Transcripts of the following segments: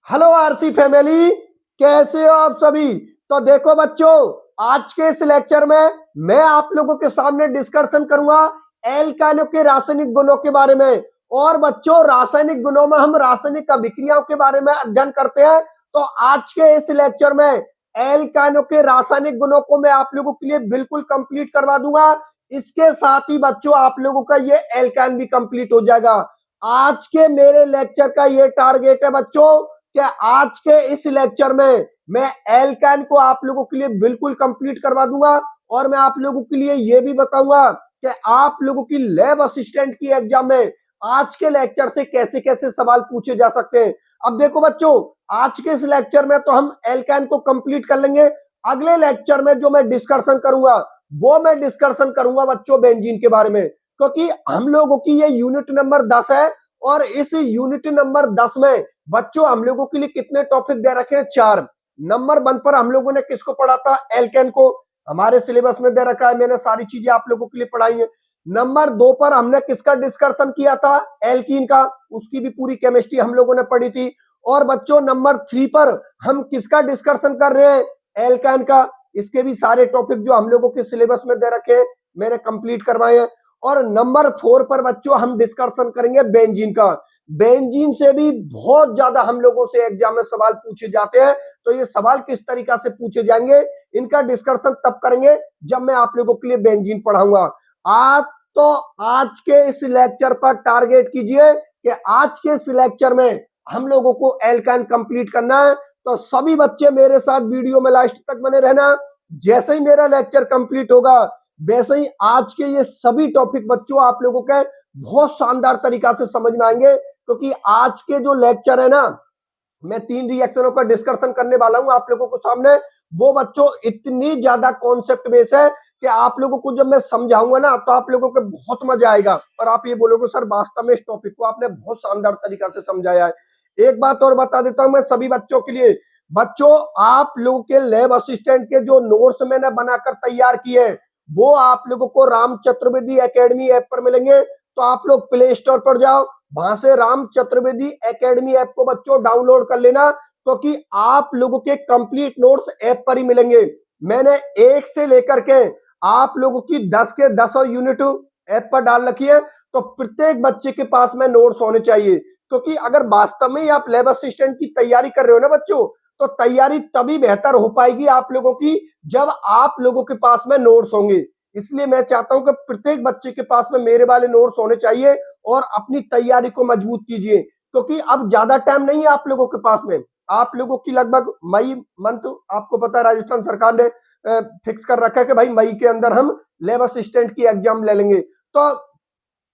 Hello RC family, कैसे हो आप सभी। तो देखो बच्चों, आज के इस लेक्चर में मैं आप लोगों के सामने डिस्कशन करूंगा एल्काइनों के रासायनिक गुणों के बारे में। और बच्चों, रासायनिक गुणों में हम रासायनिक अभिक्रियाओं के बारे में अध्ययन करते हैं। तो आज के इस लेक्चर में एल्काइनों के रासायनिक गुणों को मैं आप लोगों के लिए बिल्कुल कंप्लीट करवा दूंगा। इसके साथ ही बच्चों, आप लोगों का ये एल्काइन भी कंप्लीट हो जाएगा। आज के मेरे लेक्चर का ये टारगेट है बच्चों कि आज के इस लेक्चर में मैं एल्काइन को आप लोगों के लिए बिल्कुल कंप्लीट करवा दूंगा। और मैं आप लोगों के लिए यह भी बताऊंगा कि आप लोगों की लैब असिस्टेंट की एग्जाम में आज के लेक्चर से कैसे कैसे सवाल पूछे जा सकते हैं। अब देखो बच्चों, आज के इस लेक्चर में तो हम एल्काइन को कंप्लीट कर लेंगे। अगले लेक्चर में जो मैं डिस्कशन करूंगा वो मैं डिस्कशन करूंगा बच्चों बेंजीन के बारे में, क्योंकि हम लोगों की ये यूनिट नंबर 10 है। और इस यूनिट नंबर 10 में बच्चों हम लोगों के लिए कितने टॉपिक दे रखे हैं? 4। नंबर 1 पर हम लोगों ने किसको पढ़ा था? एल्केन को। हमारे सिलेबस में दे रखा है, मैंने सारी चीजें आप लोगों के लिए पढ़ाई है। नंबर 2 पर हमने किसका डिस्कशन किया था? एल्कीन का। उसकी भी पूरी केमिस्ट्री हम लोगों ने पढ़ी थी। और बच्चों नंबर 3 पर हम किसका डिस्कशन कर रहे हैं? एल्काइन का। इसके भी सारे टॉपिक जो हम लोगों के सिलेबस में दे रखे हैं मैंने कंप्लीट करवाए हैं। और नंबर 4 पर बच्चों हम डिस्कशन करेंगे बेंजीन का। बेंजीन से भी बहुत ज्यादा हम लोगों से एग्जाम में सवाल पूछे जाते हैं। तो ये सवाल किस तरीका से पूछे जाएंगे, इनका डिस्कशन तब करेंगे जब मैं आप लोगों के लिए बेंजीन पढ़ाऊंगा। आज तो आज के इस लेक्चर पर टारगेट कीजिए कि आज के इस लेक्चर में हम लोगों को एल्काइन कंप्लीट करना है। तो सभी बच्चे मेरे साथ वीडियो में लास्ट तक बने रहना। जैसे ही मेरा लेक्चर कंप्लीट होगा वैसे ही आज के ये सभी टॉपिक बच्चों आप लोगों के बहुत शानदार तरीका से समझ में आएंगे, क्योंकि आज के जो लेक्चर है ना, मैं 3 रिएक्शनों का डिस्कशन करने वाला हूं आप लोगों को सामने। वो बच्चों इतनी ज्यादा कॉन्सेप्ट बेस है कि आप लोगों को जब मैं समझाऊंगा ना तो आप लोगों को बहुत मजा आएगा। और आप ये बोलोगे सर वास्तव में इस टॉपिक को आपने बहुत शानदार तरीका से समझाया है। एक बात और बता देता हूं मैं सभी बच्चों के लिए। बच्चों, आप लोगों के लैब असिस्टेंट के जो नोट्स मैंने बनाकर तैयार किए वो आप लोगों को राम चतुर्वेदी एकेडमी ऐप पर मिलेंगे। तो आप लोग प्ले स्टोर पर जाओ, वहां से राम चतुर्वेदी एकेडमी ऐप को बच्चों डाउनलोड कर लेना, क्योंकि आप लोगों के कंप्लीट नोट्स ऐप पर ही मिलेंगे। मैंने 1 से लेकर के आप लोगों की 10 के 10 यूनिट ऐप पर डाल रखी है। तो प्रत्येक बच्चे के पास में नोट्स होने चाहिए, क्योंकि अगर वास्तव में आप लैब असिस्टेंट की तैयारी कर रहे हो ना बच्चों, तो तैयारी तभी बेहतर हो पाएगी आप लोगों की जब आप लोगों के पास में नोट्स होंगे। इसलिए मैं चाहता हूं कि प्रत्येक बच्चे के पास में मेरे वाले नोट्स होने चाहिए और अपनी तैयारी को मजबूत कीजिए, क्योंकि अब ज्यादा टाइम नहीं है आप लोगों के पास में। आप लोगों की लगभग मई मंथ, आपको पता है राजस्थान सरकार ने फिक्स कर रखा है कि भाई मई के अंदर हम लैब असिस्टेंट की एग्जाम ले लेंगे। तो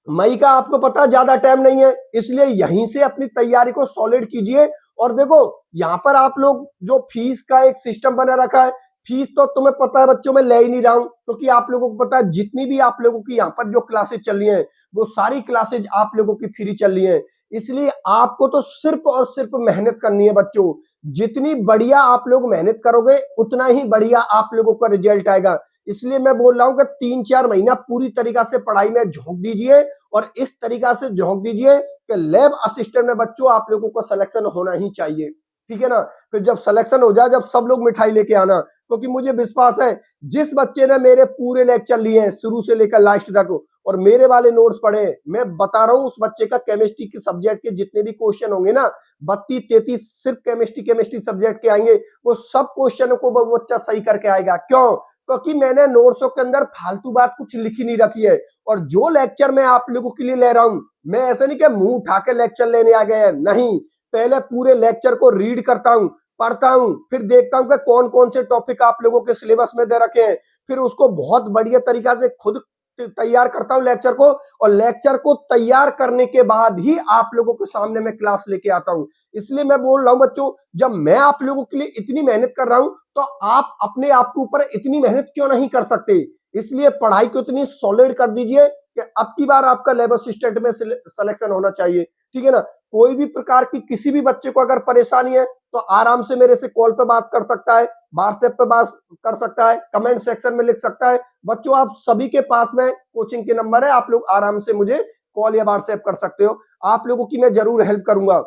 मई का आपको पता ज्यादा टाइम नहीं है, इसलिए यहीं से अपनी तैयारी को सॉलिड कीजिए। और देखो यहाँ पर आप लोग जो फीस का एक सिस्टम बना रखा है, फीस तो तुम्हें पता है बच्चों मैं ले ही नहीं रहा हूं, क्योंकि आप लोगों को पता है जितनी भी आप लोगों की यहाँ पर जो क्लासेज चल रही हैं वो सारी क्लासेज आप लोगों की फ्री चल रही हैं। इसलिए आपको तो सिर्फ और सिर्फ मेहनत करनी है बच्चों। जितनी बढ़िया आप लोग मेहनत करोगे उतना ही बढ़िया आप लोगों का रिजल्ट आएगा। इसलिए मैं बोल रहा हूं कि 3-4 महीना पूरी तरीका से पढ़ाई में झोंक दीजिए और इस तरीका से झोंक दीजिए कि लैब असिस्टेंट में बच्चों आप लोगों को सिलेक्शन होना ही चाहिए। ठीक है ना? फिर जब सिलेक्शन हो जाए, जब सब लोग मिठाई लेके आना, क्योंकि मुझे विश्वास है जिस बच्चे ने मेरे पूरे लेक्चर लिए हैं शुरू से लेकर लास्ट तक और मेरे वाले नोट्स पढ़े, मैं बता रहा हूं उस बच्चे का केमिस्ट्री के सब्जेक्ट के जितने भी क्वेश्चन होंगे ना, 32-33 सिर्फ केमिस्ट्री सब्जेक्ट के आएंगे, वो सब क्वेश्चनों को वो बच्चा सही करके आएगा। क्यों? क्योंकि मैंने नोट्सों के अंदर फालतू बात कुछ लिखी नहीं रखी है। और जो लेक्चर मैं आप लोगों के लिए ले रहा हूं, मैं ऐसे नहीं कि मुंह उठा के लेक्चर लेने आ गए हैं, नहीं। पहले पूरे लेक्चर को रीड करता हूं, पढ़ता हूं, फिर देखता हूं कि कौन कौन से टॉपिक आप लोगों के सिलेबस में दे रखे हैं, फिर उसको बहुत बढ़िया तरीका से खुद तैयार करता हूं लेक्चर को। और लेक्चर को तैयार करने के बाद ही आप लोगों के सामने मैं क्लास लेके आता हूं। इसलिए मैं बोल रहा हूं बच्चों, जब मैं आप लोगों के लिए इतनी मेहनत कर रहा हूं तो आप अपने आप के ऊपर इतनी मेहनत क्यों नहीं कर सकते? इसलिए पढ़ाई को इतनी सॉलिड कर दीजिए कि अब की बार आपका लैब असिस्टेंट में सिलेक्शन होना चाहिए। ठीक है ना? कोई भी प्रकार की किसी भी बच्चे को अगर परेशानी है तो आराम से मेरे से कॉल पे बात कर सकता है, व्हाट्सएप पे बात कर सकता है, कमेंट सेक्शन में लिख सकता है। बच्चों आप सभी के पास में कोचिंग के नंबर है, आप लोग आराम से मुझे कॉल या व्हाट्सएप कर सकते हो। आप लोगों की मैं जरूर हेल्प करूंगा।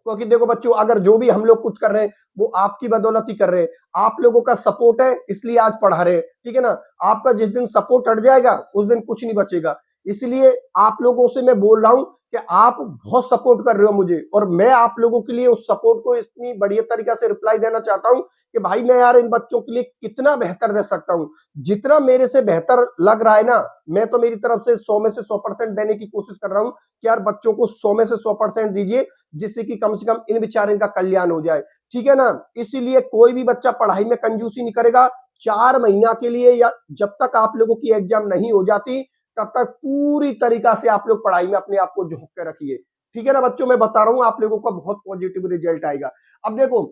क्योंकि देखो बच्चों, अगर जो भी हम लोग कुछ कर रहे हैं वो आपकी बदौलत ही कर रहे हैं, आप लोगों का सपोर्ट है इसलिए आज पढ़ा रहे हैं, ठीक है ना। आपका जिस दिन सपोर्ट हट जाएगा उस दिन कुछ नहीं बचेगा। इसलिए आप लोगों से मैं बोल रहा हूं कि आप बहुत सपोर्ट कर रहे हो मुझे, और मैं आप लोगों के लिए उस सपोर्ट को इतनी बढ़िया तरीका से रिप्लाई देना चाहता हूं कि भाई मैं यार इन बच्चों के लिए कितना बेहतर दे सकता हूं। जितना मेरे से बेहतर लग रहा है ना, मैं तो मेरी तरफ से 100 में से 100% देने की कोशिश कर रहा हूं कि यार बच्चों को 100 में से 100% दीजिए, जिससे कि कम से कम इन बेचारे का कल्याण हो जाए, ठीक है ना। इसीलिए कोई भी बच्चा पढ़ाई में कंजूसी नहीं करेगा। 4 महीना के लिए, या जब तक आप लोगों की एग्जाम नहीं हो जाती तब तक पूरी तरीका से आप लोग पढ़ाई में अपने आप को झोंक के रखिए, ठीक है ना बच्चों। मैं बता रहा हूं आप लोगों का बहुत पॉजिटिव रिजल्ट आएगा। अब देखो,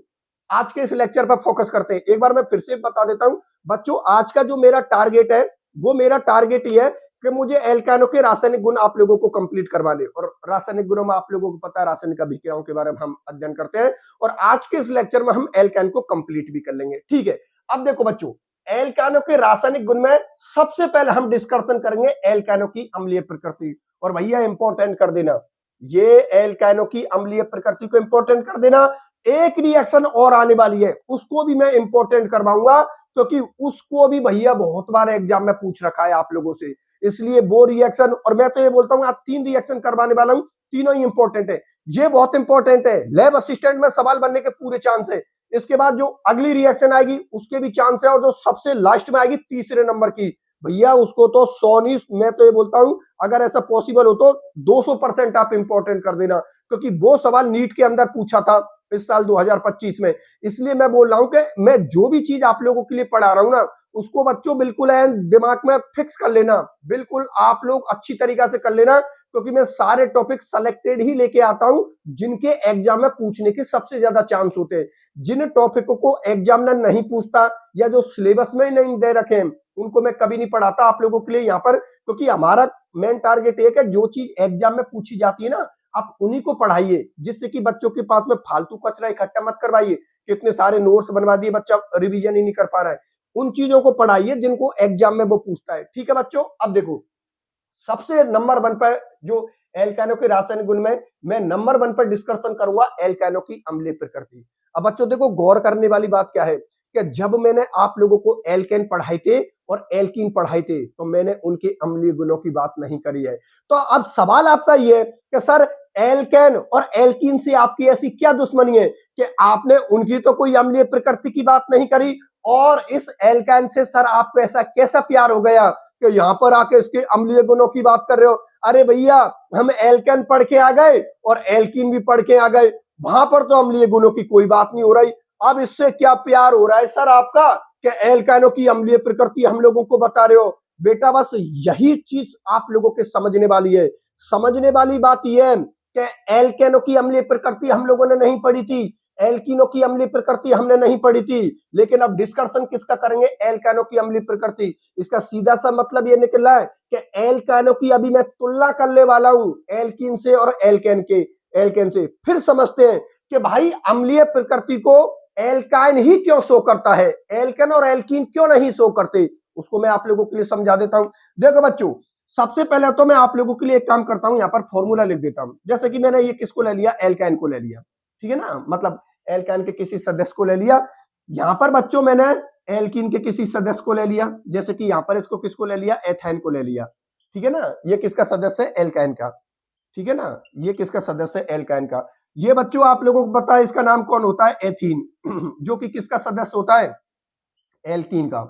आज के इस लेक्चर पर फोकस करते हैं। एक बार मैं फिर से बता देता हूं बच्चों, आज का जो मेरा टारगेट है वो मेरा टारगेट ही है कि मुझे एल्कानो के रासायनिक गुण आप लोगों को कंप्लीट करवाने। और रासायनिक गुणों में आप लोगों को पता है रासायनिक अभिक्रियाओं के बारे में हम अध्ययन करते हैं, और आज के इस लेक्चर में हम एल्कान को कंप्लीट भी कर लेंगे, ठीक है। अब देखो बच्चों, एल्कानो के रासायनिक गुण में सबसे पहले हम डिस्कशन करेंगे एल्कानो की अम्लीय प्रकृति। और भैया इंपॉर्टेंट कर देना, ये एल्कानो की अम्लीय प्रकृति को इंपॉर्टेंट कर देना। एक रिएक्शन और आने वाली है, उसको भी मैं इंपॉर्टेंट करवाऊंगा, क्योंकि उसको भी भैया बहुत बार एग्जाम में पूछ रखा है आप लोगों से। इसलिए वो रिएक्शन, और मैं तो ये बोलता हूं आप 3 रिएक्शन करवाने वाला हूं, तीनों ही इंपॉर्टेंट है। ये बहुत इंपॉर्टेंट है, लैब असिस्टेंट में सवाल बनने के पूरे चांस है। इसके बाद जो अगली रिएक्शन आएगी उसके भी चांस है, और जो सबसे लास्ट में आएगी तीसरे नंबर की, भैया उसको तो 100 नहीं, मैं तो ये बोलता हूं अगर ऐसा पॉसिबल हो तो 200% आप इंपॉर्टेंट कर देना, क्योंकि वो सवाल नीट के अंदर पूछा था इस साल 2025 में। इसलिए मैं बोल रहा हूं कि मैं जो भी चीज आप लोगों के लिए पढ़ा रहा हूं ना, उसको बच्चों बिल्कुल एंड दिमाग में फिक्स कर लेना, बिल्कुल आप लोग अच्छी तरीका से कर लेना, क्योंकि मैं सारे टॉपिक सेलेक्टेड ही लेके आता हूं जिनके एग्जाम में पूछने के सबसे ज्यादा चांस होते हैं। जिन टॉपिकों को एग्जामिनर नहीं पूछता या जो सिलेबस में ही नहीं दे रखे हैं उनको मैं कभी नहीं पढ़ाता आप लोगों के लिए यहाँ पर, क्योंकि हमारा मेन टारगेट एक है जो चीज एग्जाम में पूछी जाती है ना आप उन्हीं को पढ़ाइए, जिससे कि बच्चों के पास में फालतू कचरा इकट्ठा मत करवाइए कि इतने सारे नोट्स बनवा दिए बच्चा रिवीजन ही नहीं कर पा रहा है। उन चीजों को पढ़ाइए जिनको एग्जाम में वो पूछता है, ठीक है बच्चों। अब देखो, सबसे नंबर 1 पर जो एल्कानो के रासायनिक गुण में मैं नंबर 1 पर डिस्कशन करूंगा एल्कानो की अम्लीय प्रकृति। अब बच्चों देखो, गौर करने वाली बात क्या है कि जब मैंने आप लोगों को एल्केन पढ़ाए थे और एल्कीन पढ़ाए थे तो मैंने उनके अम्लीय गुणों की बात नहीं करी है। तो अब सवाल आपका ये है कि सर एल्केन और एल्कीन से आपकी ऐसी क्या दुश्मनी है कि आपने उनकी तो कोई अम्लीय प्रकृति की बात नहीं करी, और इस एल्केन से सर आपको ऐसा कैसा प्यार हो गया कि यहां पर आके इसके अम्लीय गुणों की बात कर रहे हो। अरे भैया, हम एल्केन पढ़ के आ गए और एल्कीन भी पढ़ के आ गए, वहां पर तो अम्लीय गुणों की कोई बात नहीं हो रही। अब इससे क्या प्यार हो रहा है सर आपका कि एल्कानो की अम्लीय प्रकृति हम लोगों को बता रहे हो। बेटा बस यही चीज आप लोगों के समझने वाली है। समझने वाली बात यह है कि एल्केनो की अम्लीय प्रकृति हम लोगों ने नहीं पढ़ी थी, एल्कीनो की अम्लीय प्रकृति हमने नहीं पढ़ी थी, लेकिन अब डिस्कशन किसका करेंगे, एल्कानो की अम्लीय प्रकृति। इसका सीधा सा मतलब ये निकल रहा है कि एल्कानो की अभी मैं तुलना करने वाला हूं एल्कीन से और एल्केन से। फिर समझते हैं कि भाई अम्लीय प्रकृति को एल्काइन ही क्यों शो करता है, एल्केन और एल्कीन क्यों नहीं शो करते, उसको मैं आप लोगों के लिए समझा देता हूं। देखो बच्चों, सबसे पहले तो मैं आप लोगों के लिए एक काम करता हूं, यहां पर फॉर्मूला लिख देता हूं। जैसे कि मैंने ये किसको ले लिया, एल्काइन को ले लिया, ठीक है ना, मतलब एल्काइन के किसी सदस्य को ले लिया। यहां पर बच्चों मैंने एल्कीन के किसी सदस्य को ले लिया, जैसे कि यहां पर इसको किसको ले लिया, एथाइन को ले लिया, ठीक है ना। ये किसका सदस्य है, एल्काइन का, ठीक है ना। ये किसका सदस्य है, एल्काइन का। ये बच्चों आप लोगों को पता है इसका नाम कौन होता है, एथीन, जो कि किसका सदस्य होता है, एल्कीन का।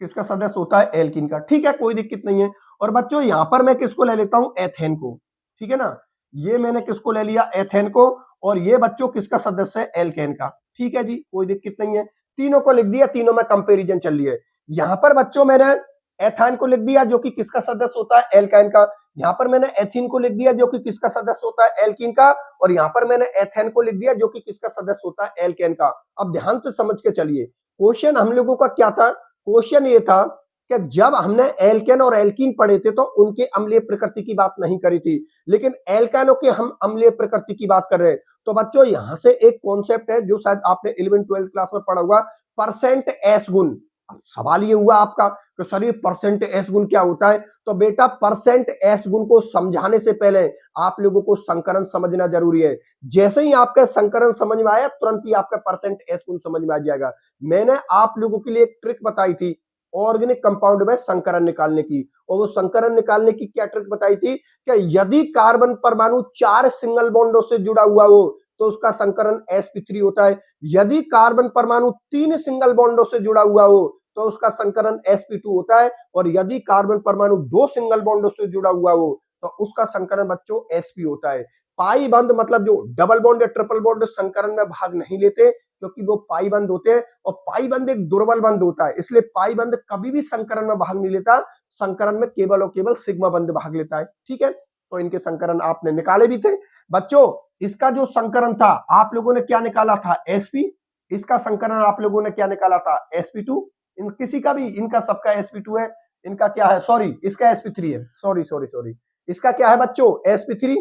किसका सदस्य होता है, एल्कीन का, ठीक है, कोई दिक्कत नहीं है। और बच्चों यहां पर मैं किसको ले लेता हूं, एथेन को, ठीक है ना। ये मैंने किसको ले लिया, एथेन को, और ये बच्चों किसका सदस्य है, एल्केन का, ठीक है जी, कोई दिक्कत नहीं है। तीनों को लिख दिया, तीनों में कंपेरिजन चल रही है। यहां पर बच्चों मैंने एथाइन को लिख दिया जो कि किसका सदस्य होता है, एल्काइन का। यहां पर मैंने एथीन को लिख दिया जो कि किसका सदस्य होता है, एल्कीन का। और यहां पर मैंने एथेन को लिख दिया जो कि किसका सदस्य होता है, एल्केन का। अब ध्यान से समझ के चलिए, क्वेश्चन हम लोगों का क्या था, क्वेश्चन ये था कि जब हमने एल्केन और एल्कीन पढ़े थे तो उनके अम्लीय प्रकृति की बात नहीं करी थी, लेकिन एल्कानो के हम अम्लीय प्रकृति की बात कर रहे हैं। तो बच्चों यहां से एक कॉन्सेप्ट है जो शायद आपने 11वीं 12वीं क्लास में पढ़ा हुआ, परसेंट एस गुण। अब सवाल ये हुआ आपका कि सर ये परसेंट एस गुण क्या होता है? तो बेटा परसेंट एस गुण को समझाने से पहले आप लोगों को संकरण समझना जरूरी है। जैसे ही आपका संकरण समझ में आया तुरंत ही आपका परसेंट एस गुण समझ में आ जाएगा। मैंने आप लोगों के लिए एक ट्रिक बताई थी ऑर्गेनिक कंपाउंड में संकरण निकालने की, और वो संकरण निकालने की क्या ट्रिक बताई थी कि यदि कार्बन परमाणु 4 सिंगल बॉन्डों से जुड़ा हुआ हो तो उसका संकरण sp3 होता है। यदि कार्बन परमाणु 3 सिंगल बॉन्डों से जुड़ा हुआ हो तो उसका संकरण sp2 होता है, और यदि कार्बन परमाणु 2 सिंगल बॉन्डों से जुड़ा हुआ हो तो उसका संकरण बच्चों sp होता है। पाई बंद मतलब जो डबल बॉन्ड या ट्रिपल बॉन्ड संकरण में भाग नहीं लेते क्योंकि वो पाई बंद होते हैं, और पाई बंद एक दुर्बल बंद होता है, इसलिए पाई बंद कभी भी संकरण में भाग नहीं लेता। संकरण में केवल और केवल सिग्मा बंद भाग लेता है। ठीक है, तो इनके संकरण आपने निकाले भी थे बच्चों। इसका जो संकरण था आप लोगों ने क्या निकाला था? sp। इसका संकरण आप लोगों ने क्या निकाला था? sp2। इन किसी का भी, इनका सबका sp2 है, इनका क्या है? सॉरी, इसका sp3 है। सॉरी सॉरी सॉरी, इसका क्या है बच्चों? sp3।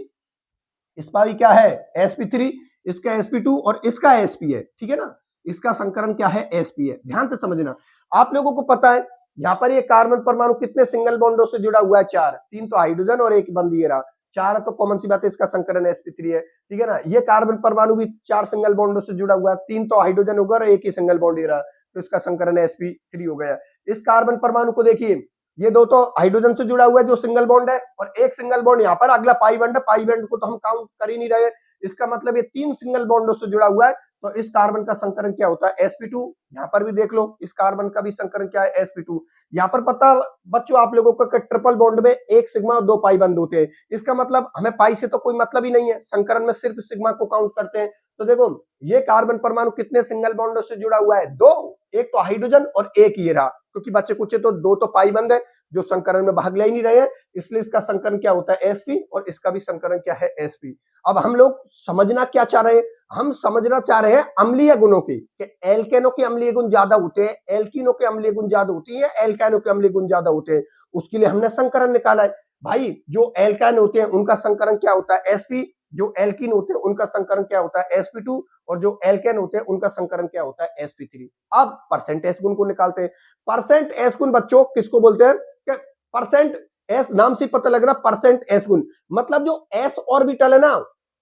इसका भी क्या है? sp3। इसका sp2 और इसका sp है। ठीक है ना, इसका संकरण क्या है? sp है। ध्यान से समझना। आप लोगों को पता है यहां पर ये कार्बन परमाणु कितने सिंगल बॉन्डों से जुड़ा हुआ है? 4। 3 तो हाइड्रोजन और एक बंद ये रहा। 4 तो कॉमन सी बात है, इसका संकरण sp3 है। ठीक है ना, ये कार्बन परमाणु भी 4 सिंगल बॉन्डों से जुड़ा हुआ है। 3 तो हाइड्रोजन होगा और एक ही सिंगल बॉन्ड ये रहा, तो इसका संकरण sp3 हो गया। इस कार्बन परमाणु को देखिए, ये दो तो हाइड्रोजन से जुड़ा हुआ है जो सिंगल बॉन्ड है, और एक सिंगल बॉन्ड यहाँ पर अगला पाई बॉन्ड है। पाई बॉन्ड को तो हम काउंट कर ही नहीं रहे, इसका मतलब ये 3 सिंगल बॉन्डों से जुड़ा हुआ है। तो इस कार्बन का संकरण क्या होता है? sp2। यहाँ पर भी देख लो, इस कार्बन का भी संकरण क्या है? sp2। यहाँ पर पता बच्चों आप लोगों को ट्रिपल बॉन्ड में एक सिग्मा और 2 पाई बंद होते हैं, इसका मतलब हमें पाई से तो कोई मतलब ही नहीं है, संकरण में सिर्फ सिग्मा को काउंट करते हैं। तो देखो ये कार्बन परमाणु कितने सिंगल बॉन्डों से जुड़ा हुआ है? 2। एक तो हाइड्रोजन और एक ये रहा, क्योंकि बच्चे कुछ तो 2 तो पाई बंद है जो संकरण में भाग ले ही नहीं रहे हैं, इसलिए इसका संकरण क्या होता है? sp, और इसका भी संकरण क्या है? sp। अब हम लोग समझना क्या चाह रहे हैं? हम समझना चाह रहे हैं अम्लीय गुणों की, कि एल्केनों के अम्लीय गुण ज्यादा होते हैं, एल्कीनों के अम्लीय गुण ज्यादा होती है, एल्काइनों के अम्लीय गुण ज्यादा होते हैं। उसके लिए हमने संकरण निकाला है। भाई जो एल्काइन होते हैं उनका संकरण क्या होता है? sp। जो एल्कीन होते हैं उनका संकरण क्या होता है? sp2। और जो एल्केन होते हैं उनका संकरण क्या होता है? sp3। अब परसेंट एस गुण को निकालते हैं। परसेंट एस गुण बच्चों किसको बोलते हैं? कि परसेंट एस, नाम से पता लग रहा, परसेंट एस गुण मतलब जो एस ऑर्बिटल है ना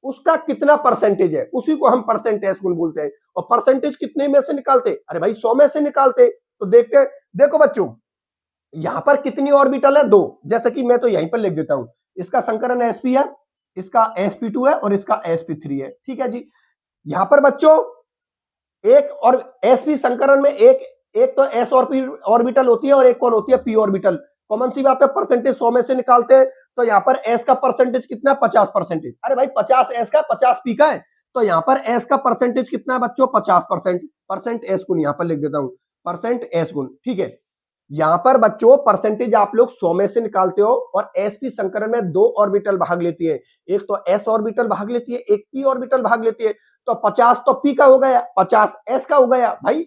उसका कितना परसेंटेज है उसी को हम परसेंट एस गुण बोलते हैं। और परसेंटेज कितने में से निकालते? अरे भाई 100 में से निकालते। तो देखते हैं, देखो बच्चों यहां पर कितनी ऑर्बिटल है? 2। जैसे कि मैं तो यहीं पर लिख देता हूं, इसका संकरण sp है, इसका sp2 है और इसका sp3 है। ठीक है जी। यहां पर बच्चों एक और sp संकरण में एक तो s ऑर्बिटल होती है और एक कौन होती है? p orbital. कॉमन सी बात है, परसेंटेज 100 में से निकालते हैं, तो यहां पर s का परसेंटेज कितना? 50%। अरे भाई 50 s का 50 p का है, तो यहां पर s का परसेंटेज कितना है बच्चों? 50%। परसेंट s गुण यहां पर लिख देता हूं, परसेंट s गुण। ठीक है, यहां पर बच्चों परसेंटेज आप लोग 100 में से निकालते हो, और sp संकरण में 2 ऑर्बिटल भाग लेती है, एक तो s ऑर्बिटल भाग लेती है, एक p ऑर्बिटल भाग लेती है। तो 50 तो p का हो गया, 50 s का हो गया। भाई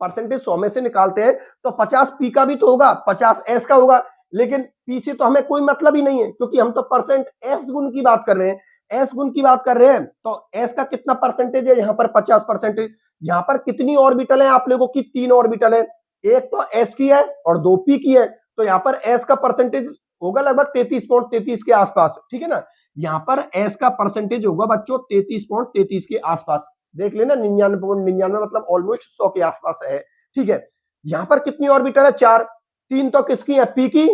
परसेंटेज 100 में से निकालते हैं तो 50 p का भी तो होगा, 50 s का होगा, लेकिन p से तो हमें कोई मतलब ही नहीं है क्योंकि हम तो परसेंट s गुण की बात कर रहे हैं, s गुण की बात कर रहे हैं। तो s का कितना परसेंटेज है? यहाँ पर 50%। यहाँ पर कितनी ऑर्बिटल है आप लोगों की? 3 ऑर्बिटल है, एक तो s की है और 2 p की है, तो यहाँ पर s का परसेंटेज होगा लगभग 33.33 के आसपास। ठीक है ना, यहाँ पर s का परसेंटेज होगा बच्चों 33.33 के आसपास। देख लेना 99.99 मतलब ऑलमोस्ट 100 के आसपास है। ठीक है, यहाँ पर कितनी ऑर्बिटल है? 4। 3 तो किसकी है? p की,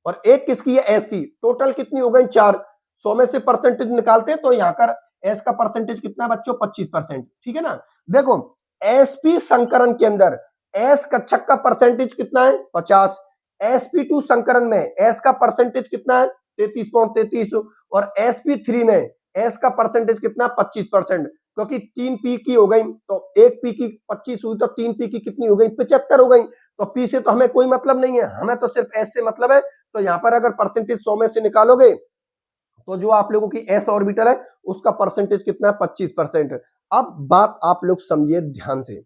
और एक किसकी है? s की। टोटल कितनी हो गई? 4। 100 में से परसेंटेज निकालते हैं तो यहाँ पर s का परसेंटेज कितना है बच्चों? 25%। ठीक है ना, देखो sp संकरण के अंदर s कक्षक का परसेंटेज कितना है? 50। sp2 संकरण में s का परसेंटेज कितना है? 33.33। और sp3 में s का परसेंटेज कितना? 25%। क्योंकि 3 p की हो गई तो एक p की 25 हुई, तो 3 p की कितनी हो गई? 75 हो गई। तो p से तो हमें कोई मतलब नहीं है, हमें तो सिर्फ s से मतलब है। तो यहाँ पर अगर परसेंटेज 100 में से निकालोगे तो जो आप लोगों की s ऑर्बिटल है उसका परसेंटेज कितना है? 25%। अब बात आप लोग समझिए ध्यान से,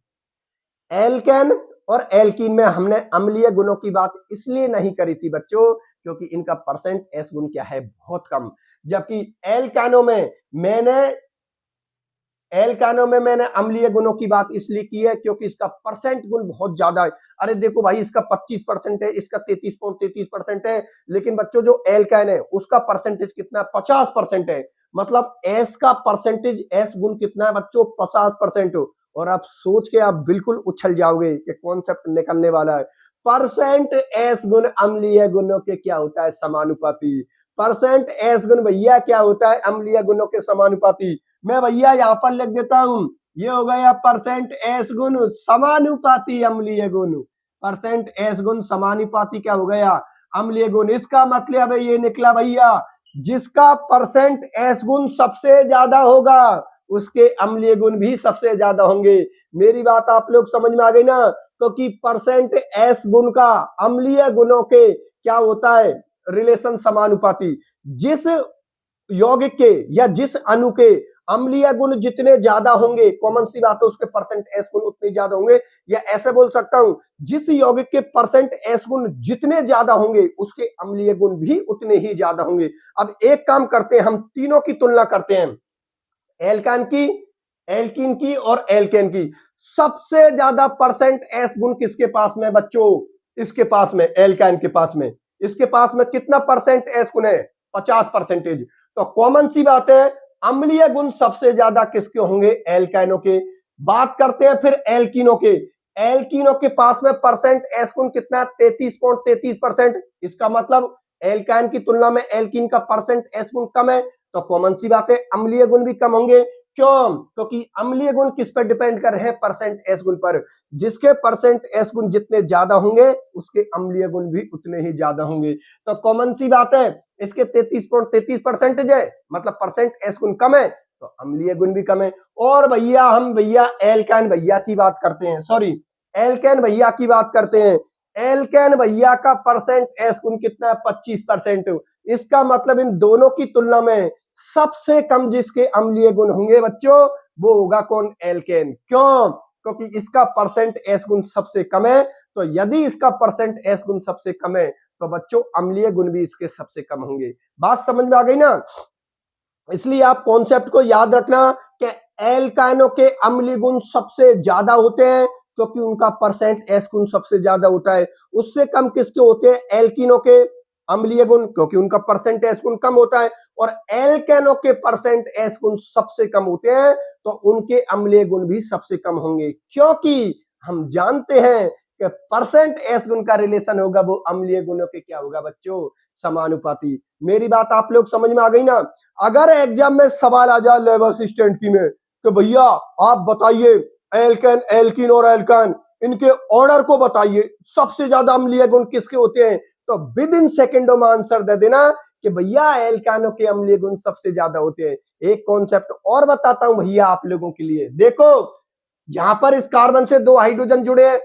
एल्केन और एल्कीन में हमने अम्लीय गुणों की बात इसलिए नहीं करी थी बच्चों क्योंकि इनका परसेंट एस गुण क्या है? बहुत कम। जबकि एल्कानों में मैंने एल्कानो में मैंने अम्लीय गुणों की बात इसलिए की है क्योंकि इसका परसेंट गुण बहुत ज्यादा है। अरे देखो भाई, इसका 25% है, इसका 33.33% है, लेकिन बच्चों जो एल्काइन है उसका परसेंटेज कितना है? 50% है। मतलब एस का परसेंटेज, एस गुण कितना है बच्चों? 50%। और आप सोच के आप बिल्कुल उछल जाओगे कि कॉन्सेप्ट निकलने वाला है। परसेंट एस गुण अम्लीय गुणों के क्या होता है? समानुपाती। परसेंट एस गुण भैया क्या होता है? अम्लीय गुणों के समानुपाती। मैं भैया यहां पर लिख देता हूं, ये हो गया परसेंट एस गुण समानुपाती अम्लीय गुण। परसेंट एस गुण समानुपाती क्या हो गया? अम्लीय गुण। इसका मतलब है ये निकला भैया, जिसका परसेंट एस गुण सबसे ज्यादा होगा उसके अम्लीय गुण भी सबसे ज्यादा होंगे। मेरी बात आप लोग समझ में आ गई ना? क्योंकि परसेंट एस गुण का अम्लीय गुणों के क्या होता है? रिलेशन समानुपाती। जिस यौगिक के या जिस अणु के अम्लीय गुण जितने ज्यादा होंगे, कॉमन सी बात है, उसके परसेंट एस गुण उतने ज्यादा होंगे। या ऐसे बोल सकता हूं, जिस यौगिक के परसेंट एस गुण जितने ज्यादा होंगे उसके अम्लीय गुण भी उतने ही ज्यादा होंगे। अब एक काम करते हैं, हम तीनों की तुलना करते हैं, एल्कान की, एल्कीन की और एल्केन की। सबसे ज्यादा परसेंट एस गुण किसके पास में बच्चों? इसके पास में, एल्कान के पास में। इसके पास में कितना परसेंट एस गुण है? 50%। तो कॉमन सी बात है, अम्लीय गुण सबसे ज्यादा किसके होंगे? एल्काइनों के। बात करते हैं फिर एल्कीनों के। एल्कीनों के पास में परसेंट एस गुण कितना है? 33.33%। इसका मतलब एल्काइन की तुलना में एल्कीन का परसेंट एस गुण कम है, तो कॉमन सी बात है अम्लीय गुण भी कम होंगे। क्यों? क्योंकि अम्लीय गुण किस पर डिपेंड कर रहे हैं? परसेंट एस गुण पर। जिसके परसेंट एस गुण जितने ज्यादा होंगे उसके अम्लीय गुण भी उतने ही ज्यादा होंगे। तो कॉमन सी बात है, इसके 33.33% है, मतलब परसेंट एस गुण कम है तो अम्लीय गुण भी कम है। और भैया हम एल्काइन भैया की बात करते हैं, सॉरी एल्केन भैया की बात करते हैं। एल्केन भैया का परसेंट एस गुण कितना है? 25%। इसका मतलब इन दोनों की तुलना में सबसे कम जिसके अम्लीय गुण होंगे बच्चों, वो होगा कौन? एल्केन। क्यों? क्योंकि इसका परसेंट एस गुण सबसे कम है। तो यदि इसका परसेंट एस गुण सबसे कम है तो बच्चों अम्लीय गुण भी इसके सबसे कम होंगे। बात समझ में आ गई ना? इसलिए आप कॉन्सेप्ट को याद रखना कि एल्काइनों के अम्लीय गुण सबसे ज्यादा होते हैं क्योंकि उनका परसेंट एस गुण सबसे ज्यादा होता है। उससे कम किसके होते हैं? एल्कीनों के अम्लीय गुण, क्योंकि उनका परसेंट एस गुण कम होता है। और एल्केनों के परसेंट एस गुण सबसे कम होते हैं तो उनके अम्लीय गुण भी सबसे कम होंगे, क्योंकि हम जानते हैं कि परसेंट एस गुण का रिलेशन होगा वो अम्लीय गुणों के क्या होगा बच्चों? समानुपाती। मेरी बात आप लोग समझ में आ गई ना? अगर एग्जाम में सवाल आ जाए लैब असिस्टेंट की में कि भैया आप बताइए एल्केन, एल्कीन और एल्कान, इनके ऑर्डर को बताइए, सबसे ज्यादा अम्लीय गुण किसके होते हैं, तो विद इन सेकेंडों में आंसर दे देना कि भैया एल्कानों के अम्लीय गुण सबसे ज्यादा होते हैं। एक कॉन्सेप्ट और बताता हूं भैया आप लोगों के लिए। देखो यहां पर इस कार्बन से 2 हाइड्रोजन जुड़े हैं,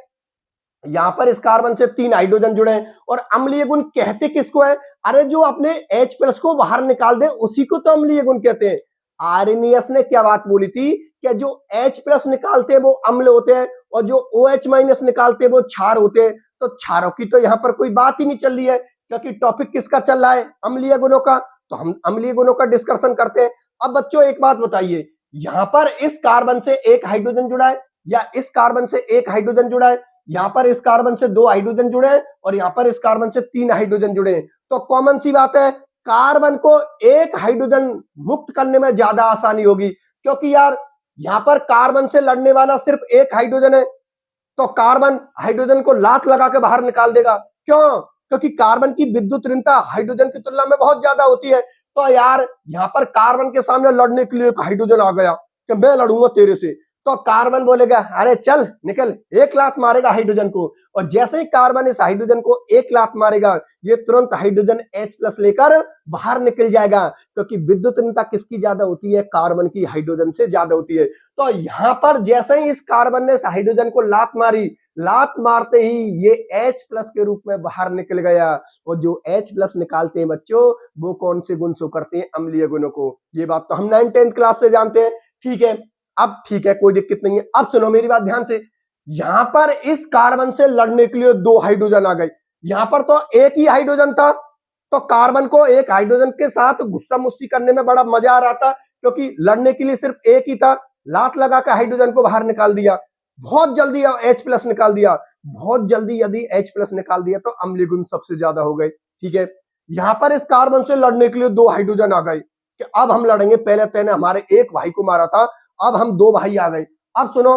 यहां पर इस कार्बन से 3 हाइड्रोजन जुड़े हैं, और अम्लीय गुण कहते किसको है? अरे जो अपने H+ को बाहर निकाल दे उसी को तो अम्लीय गुण कहते हैं। आर्नियस ने क्या बात बोली थी कि जो H+ निकालते हैं वो अम्ल होते हैं और जो OH- निकालते हैं वो क्षार होते हैं। तो क्षारों की तो यहां पर कोई बात ही नहीं चल रही है, क्योंकि टॉपिक किसका चल रहा है? अम्लीय गुणों का। तो हम अम्लीय गुणों का डिस्कशन करते हैं। अब बच्चों एक बात बताइए, यहां पर इस कार्बन से 1 हाइड्रोजन जुड़ा है या इस कार्बन से 1 हाइड्रोजन जुड़ा है, यहां पर इस कार्बन से 2 हाइड्रोजन जुड़े हैं और यहां पर इस कार्बन से 3 हाइड्रोजन जुड़े हैं। तो कॉमन सी बात है, कार्बन को 1 हाइड्रोजन मुक्त करने में ज्यादा आसानी होगी, क्योंकि यार यहां पर कार्बन से लड़ने वाला सिर्फ 1 हाइड्रोजन है, तो कार्बन हाइड्रोजन को लात लगा के बाहर निकाल देगा। क्यों? क्योंकि कार्बन की विद्युत ऋणता हाइड्रोजन की तुलना में बहुत ज्यादा होती है। तो यार यहां पर कार्बन के सामने लड़ने के लिए एक हाइड्रोजन आ गया कि मैं लड़ूंगा तेरे से, तो कार्बन बोलेगा अरे चल निकल, एक लात मारेगा हाइड्रोजन को। और जैसे ही कार्बन इस हाइड्रोजन को एक लात मारेगा, ये तुरंत हाइड्रोजन H+ लेकर बाहर निकल जाएगा, क्योंकि विद्युत ऋणता किसकी ज्यादा होती है? कार्बन की हाइड्रोजन से ज्यादा होती है। तो यहां पर जैसे ही इस कार्बन ने इस हाइड्रोजन को लात मारी, लात मारते ही ये H+ के रूप में बाहर निकल गया। और जो H+ निकालते हैं बच्चों, वो कौन से गुण शो करते हैं? अम्लीय गुणों को। ये बात तो हम 9th-10th क्लास से जानते हैं। ठीक है, अब ठीक है, कोई दिक्कत नहीं है। अब सुनो मेरी बात ध्यान से, यहां पर इस कार्बन से लड़ने के लिए 2 हाइड्रोजन आ गए। यहां पर तो एक ही हाइड्रोजन था, तो कार्बन को एक हाइड्रोजन के साथ गुस्सा मुस्सी करने में बड़ा मजा आ रहा था, क्योंकि लड़ने के लिए सिर्फ एक ही था। लात लगा के हाइड्रोजन को बाहर निकाल दिया, बहुत जल्दी H+ निकाल दिया, बहुत जल्दी यदि H+ निकाल दिया तो अम्लीय गुण सबसे ज्यादा हो गए। ठीक है, यहां पर इस कार्बन से लड़ने के लिए 2 हाइड्रोजन आ गए कि अब हम लड़ेंगे। पहले तेने हमारे एक भाई को मारा था, अब हम 2 भाई आ गए। अब सुनो,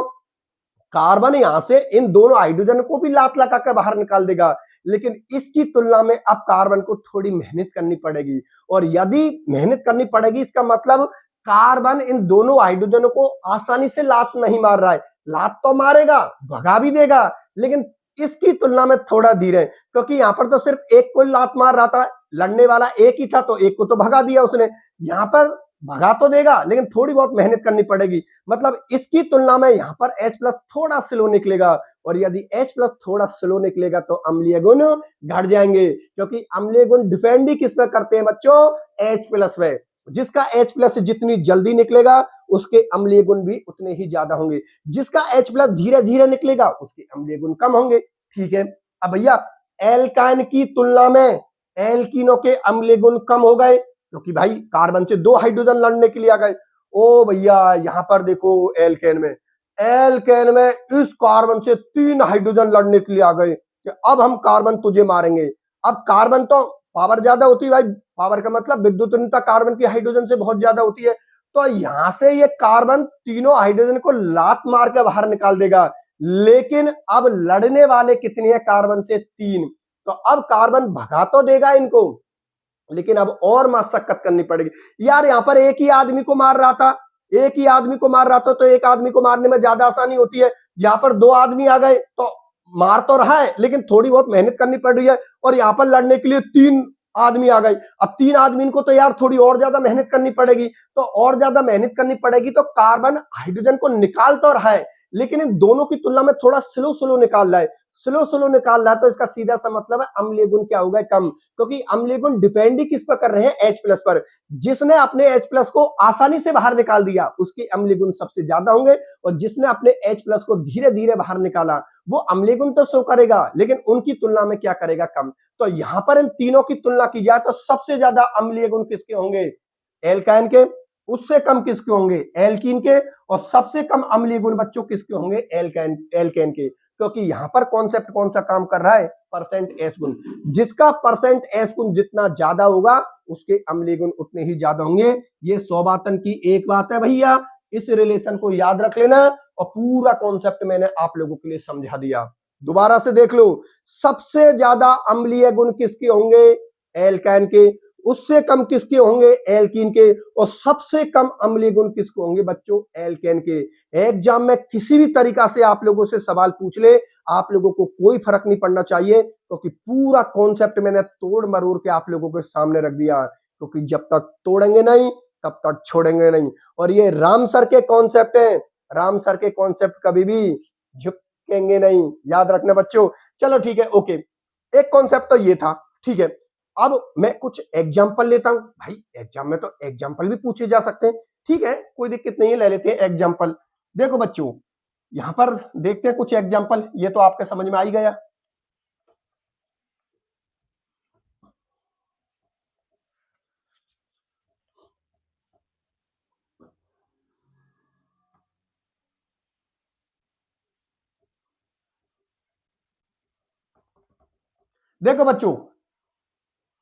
कार्बन यहां से इन दोनों हाइड्रोजन को भी लात लगा कर बाहर निकाल देगा, लेकिन इसकी तुलना में अब कार्बन को थोड़ी मेहनत करनी पड़ेगी। और यदि मेहनत करनी पड़ेगी, इसका मतलब कार्बन इन दोनों हाइड्रोजनों को आसानी से लात नहीं मार रहा है। लात तो मारेगा, भगा भी देगा, लेकिन इसकी तुलना में थोड़ा धीरे, क्योंकि यहां पर तो सिर्फ एक को लात मार रहा था, लड़ने वाला एक ही था, तो एक को तो भगा दिया उसने। यहां पर भगा तो देगा, लेकिन थोड़ी बहुत मेहनत करनी पड़ेगी। मतलब इसकी तुलना में यहां पर H+ थोड़ा स्लो निकलेगा, और यदि H+ थोड़ा स्लो निकलेगा तो अम्लीय गुण घट जाएंगे, क्योंकि अम्लीय गुण डिपेंड ही किस पे करते हैं बच्चों? H+ में। जिसका H+ जितनी जल्दी निकलेगा उसके अम्लीय गुण भी उतने ही ज्यादा होंगे, जिसका H+ धीरे धीरे निकलेगा उसके अम्लीय गुण कम होंगे। ठीक है, अब भैया एल्काइन की तुलना में एल्कीनों के अम्लीय गुण कम हो गए, क्योंकि भाई कार्बन से 2 हाइड्रोजन लड़ने के लिए आ गए। ओ भैया यहां पर देखो, एल्केन में इस कार्बन से 3 हाइड्रोजन लड़ने के लिए आ गए कि अब हम कार्बन तुझे मारेंगे। अब कार्बन तो पावर ज्यादा होती है भाई, पावर का मतलब विद्युतनीयता कार्बन की हाइड्रोजन से बहुत ज्यादा होती है। तो यहां से ये कार्बन तीनों हाइड्रोजन को लात मार के बाहर निकाल देगा, लेकिन अब लड़ने वाले कितने हैं कार्बन से? 3। तो अब कार्बन भगा तो देगा इनको, लेकिन अब और मशक्कत करनी पड़ेगी। यार यहां पर एक ही आदमी को मार रहा था, एक ही आदमी को मार रहा था, तो एक आदमी को मारने में ज्यादा आसानी होती है। यहां पर 2 आदमी आ गए तो मार तो रहा है, लेकिन थोड़ी बहुत मेहनत करनी पड़ रही है। और यहां पर लड़ने के लिए 3 आदमी आ गए। अब 3 आदमी को तो यार थोड़ी और ज्यादा मेहनत करनी पड़ेगी, तो और ज्यादा मेहनत करनी पड़ेगी तो कार्बन हाइड्रोजन को निकाल तो रहा है, लेकिन इन दोनों की तुलना में थोड़ा स्लो निकाल रहा है। स्लो निकाल रहा है, तो इसका सीधा सा मतलब है अम्लीय गुण क्या होगा? कम, क्योंकि अम्लीय गुण डिपेंड ही किस पर कर रहे हैं? H+ पर। जिसने अपने H+ को आसानी से बाहर निकाल दिया उसके अम्लीय गुण सबसे ज्यादा होंगे, और जिसने अपने H+ को धीरे धीरे बाहर निकाला वो अम्लीय गुण तो शो करेगा, लेकिन उनकी तुलना में क्या करेगा? कम। तो यहां पर इन तीनों की तुलना की जाए तो सबसे ज्यादा अम्लीय गुण किसके होंगे? एल्काइन के। उससे कम किसके होंगे? एल्कीन के। और सबसे कम अम्लीय गुण बच्चों किसके होंगे? एल्केन के। क्योंकि यहां पर कॉन्सेप्ट कौन सा काम कर रहा है? परसेंट एस गुण। जिसका परसेंट एस गुण जितना ज्यादा होगा उसके अम्लीय गुण उतने ही ज्यादा होंगे। ये 100 बातन की एक बात है भैया, इस रिलेशन को याद रख लेना। और पूरा कॉन्सेप्ट मैंने आप लोगों के लिए समझा दिया, दोबारा से देख लो। सबसे ज्यादा अम्लीय गुण किसके होंगे? एल्काइन के। उससे कम किसके होंगे? एल्कीन के। और सबसे कम अम्लीय गुण किसके होंगे बच्चों? एल्केन के। एग्जाम में किसी भी तरीका से आप लोगों से सवाल पूछ ले, आप लोगों को कोई फर्क नहीं पड़ना चाहिए, क्योंकि पूरा कॉन्सेप्ट मैंने तोड़ मरोड़ के आप लोगों के सामने रख दिया। क्योंकि जब तक तोड़ेंगे नहीं तब तक छोड़ेंगे नहीं। और ये राम सर के कॉन्सेप्ट है, राम सर के कॉन्सेप्ट कभी भी झुकेंगे नहीं, याद रखना बच्चों। चलो ठीक है, ओके। एक कॉन्सेप्ट तो ये था, ठीक है। अब मैं कुछ एग्जाम्पल लेता हूं भाई, एग्जाम में तो एग्जाम्पल भी पूछे जा सकते हैं, ठीक है, कोई दिक्कत नहीं है, ले लेते हैं एग्जाम्पल। देखो बच्चों, यहां पर देखते हैं कुछ एग्जाम्पल, ये तो आपके समझ में आ ही गया। देखो बच्चों,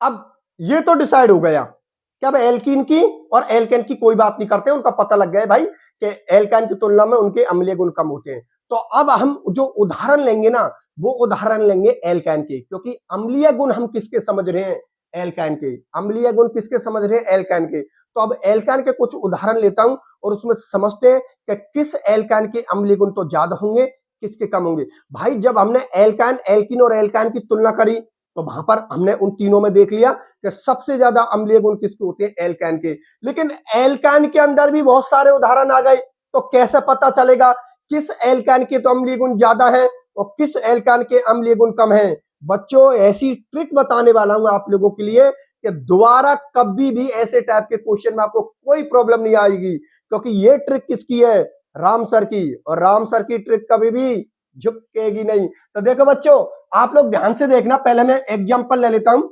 अब ये तो डिसाइड हो गया कि अब एल्कीन की और एल्केन की कोई बात नहीं करते, उनका पता लग गया भाई कि एल्काइन की तुलना में उनके अम्लीय गुण कम होते हैं। तो अब हम जो उदाहरण लेंगे ना, वो उदाहरण लेंगे एल्काइन के, क्योंकि अम्लीय गुण हम किसके समझ रहे हैं? एल्काइन के। अम्लीय गुण किसके समझ रहे हैं? एल्काइन के। तो अब एल्काइन के कुछ उदाहरण लेता हूं और उसमें समझते हैं कि किस एल्काइन के अम्लीय गुण तो ज्यादा होंगे, किसके कम होंगे। भाई जब हमने एल्काइन, एल्कीन और एल्काइन की तुलना करी तो वहां पर हमने उन तीनों में देख लिया कि सबसे ज्यादा अम्लीय गुण किसके होते हैं? एल्काइन के। लेकिन एल्काइन के अंदर भी बहुत सारे उदाहरण आ गए, तो कैसे पता चलेगा किस एल्काइन के तो अम्लीय गुण ज्यादा है और किस एल्काइन के अम्लीय गुण कम है? बच्चों ऐसी ट्रिक बताने वाला हूं आप लोगों के लिए कि दोबारा कभी भी ऐसे टाइप के क्वेश्चन में आपको कोई प्रॉब्लम नहीं आएगी, क्योंकि ये ट्रिक किसकी है? राम सर की। और राम सर की ट्रिक कभी भी झुकेगी नहीं। तो देखो बच्चों, आप लोग ध्यान से देखना, पहले मैं एग्जांपल ले लेता हूं।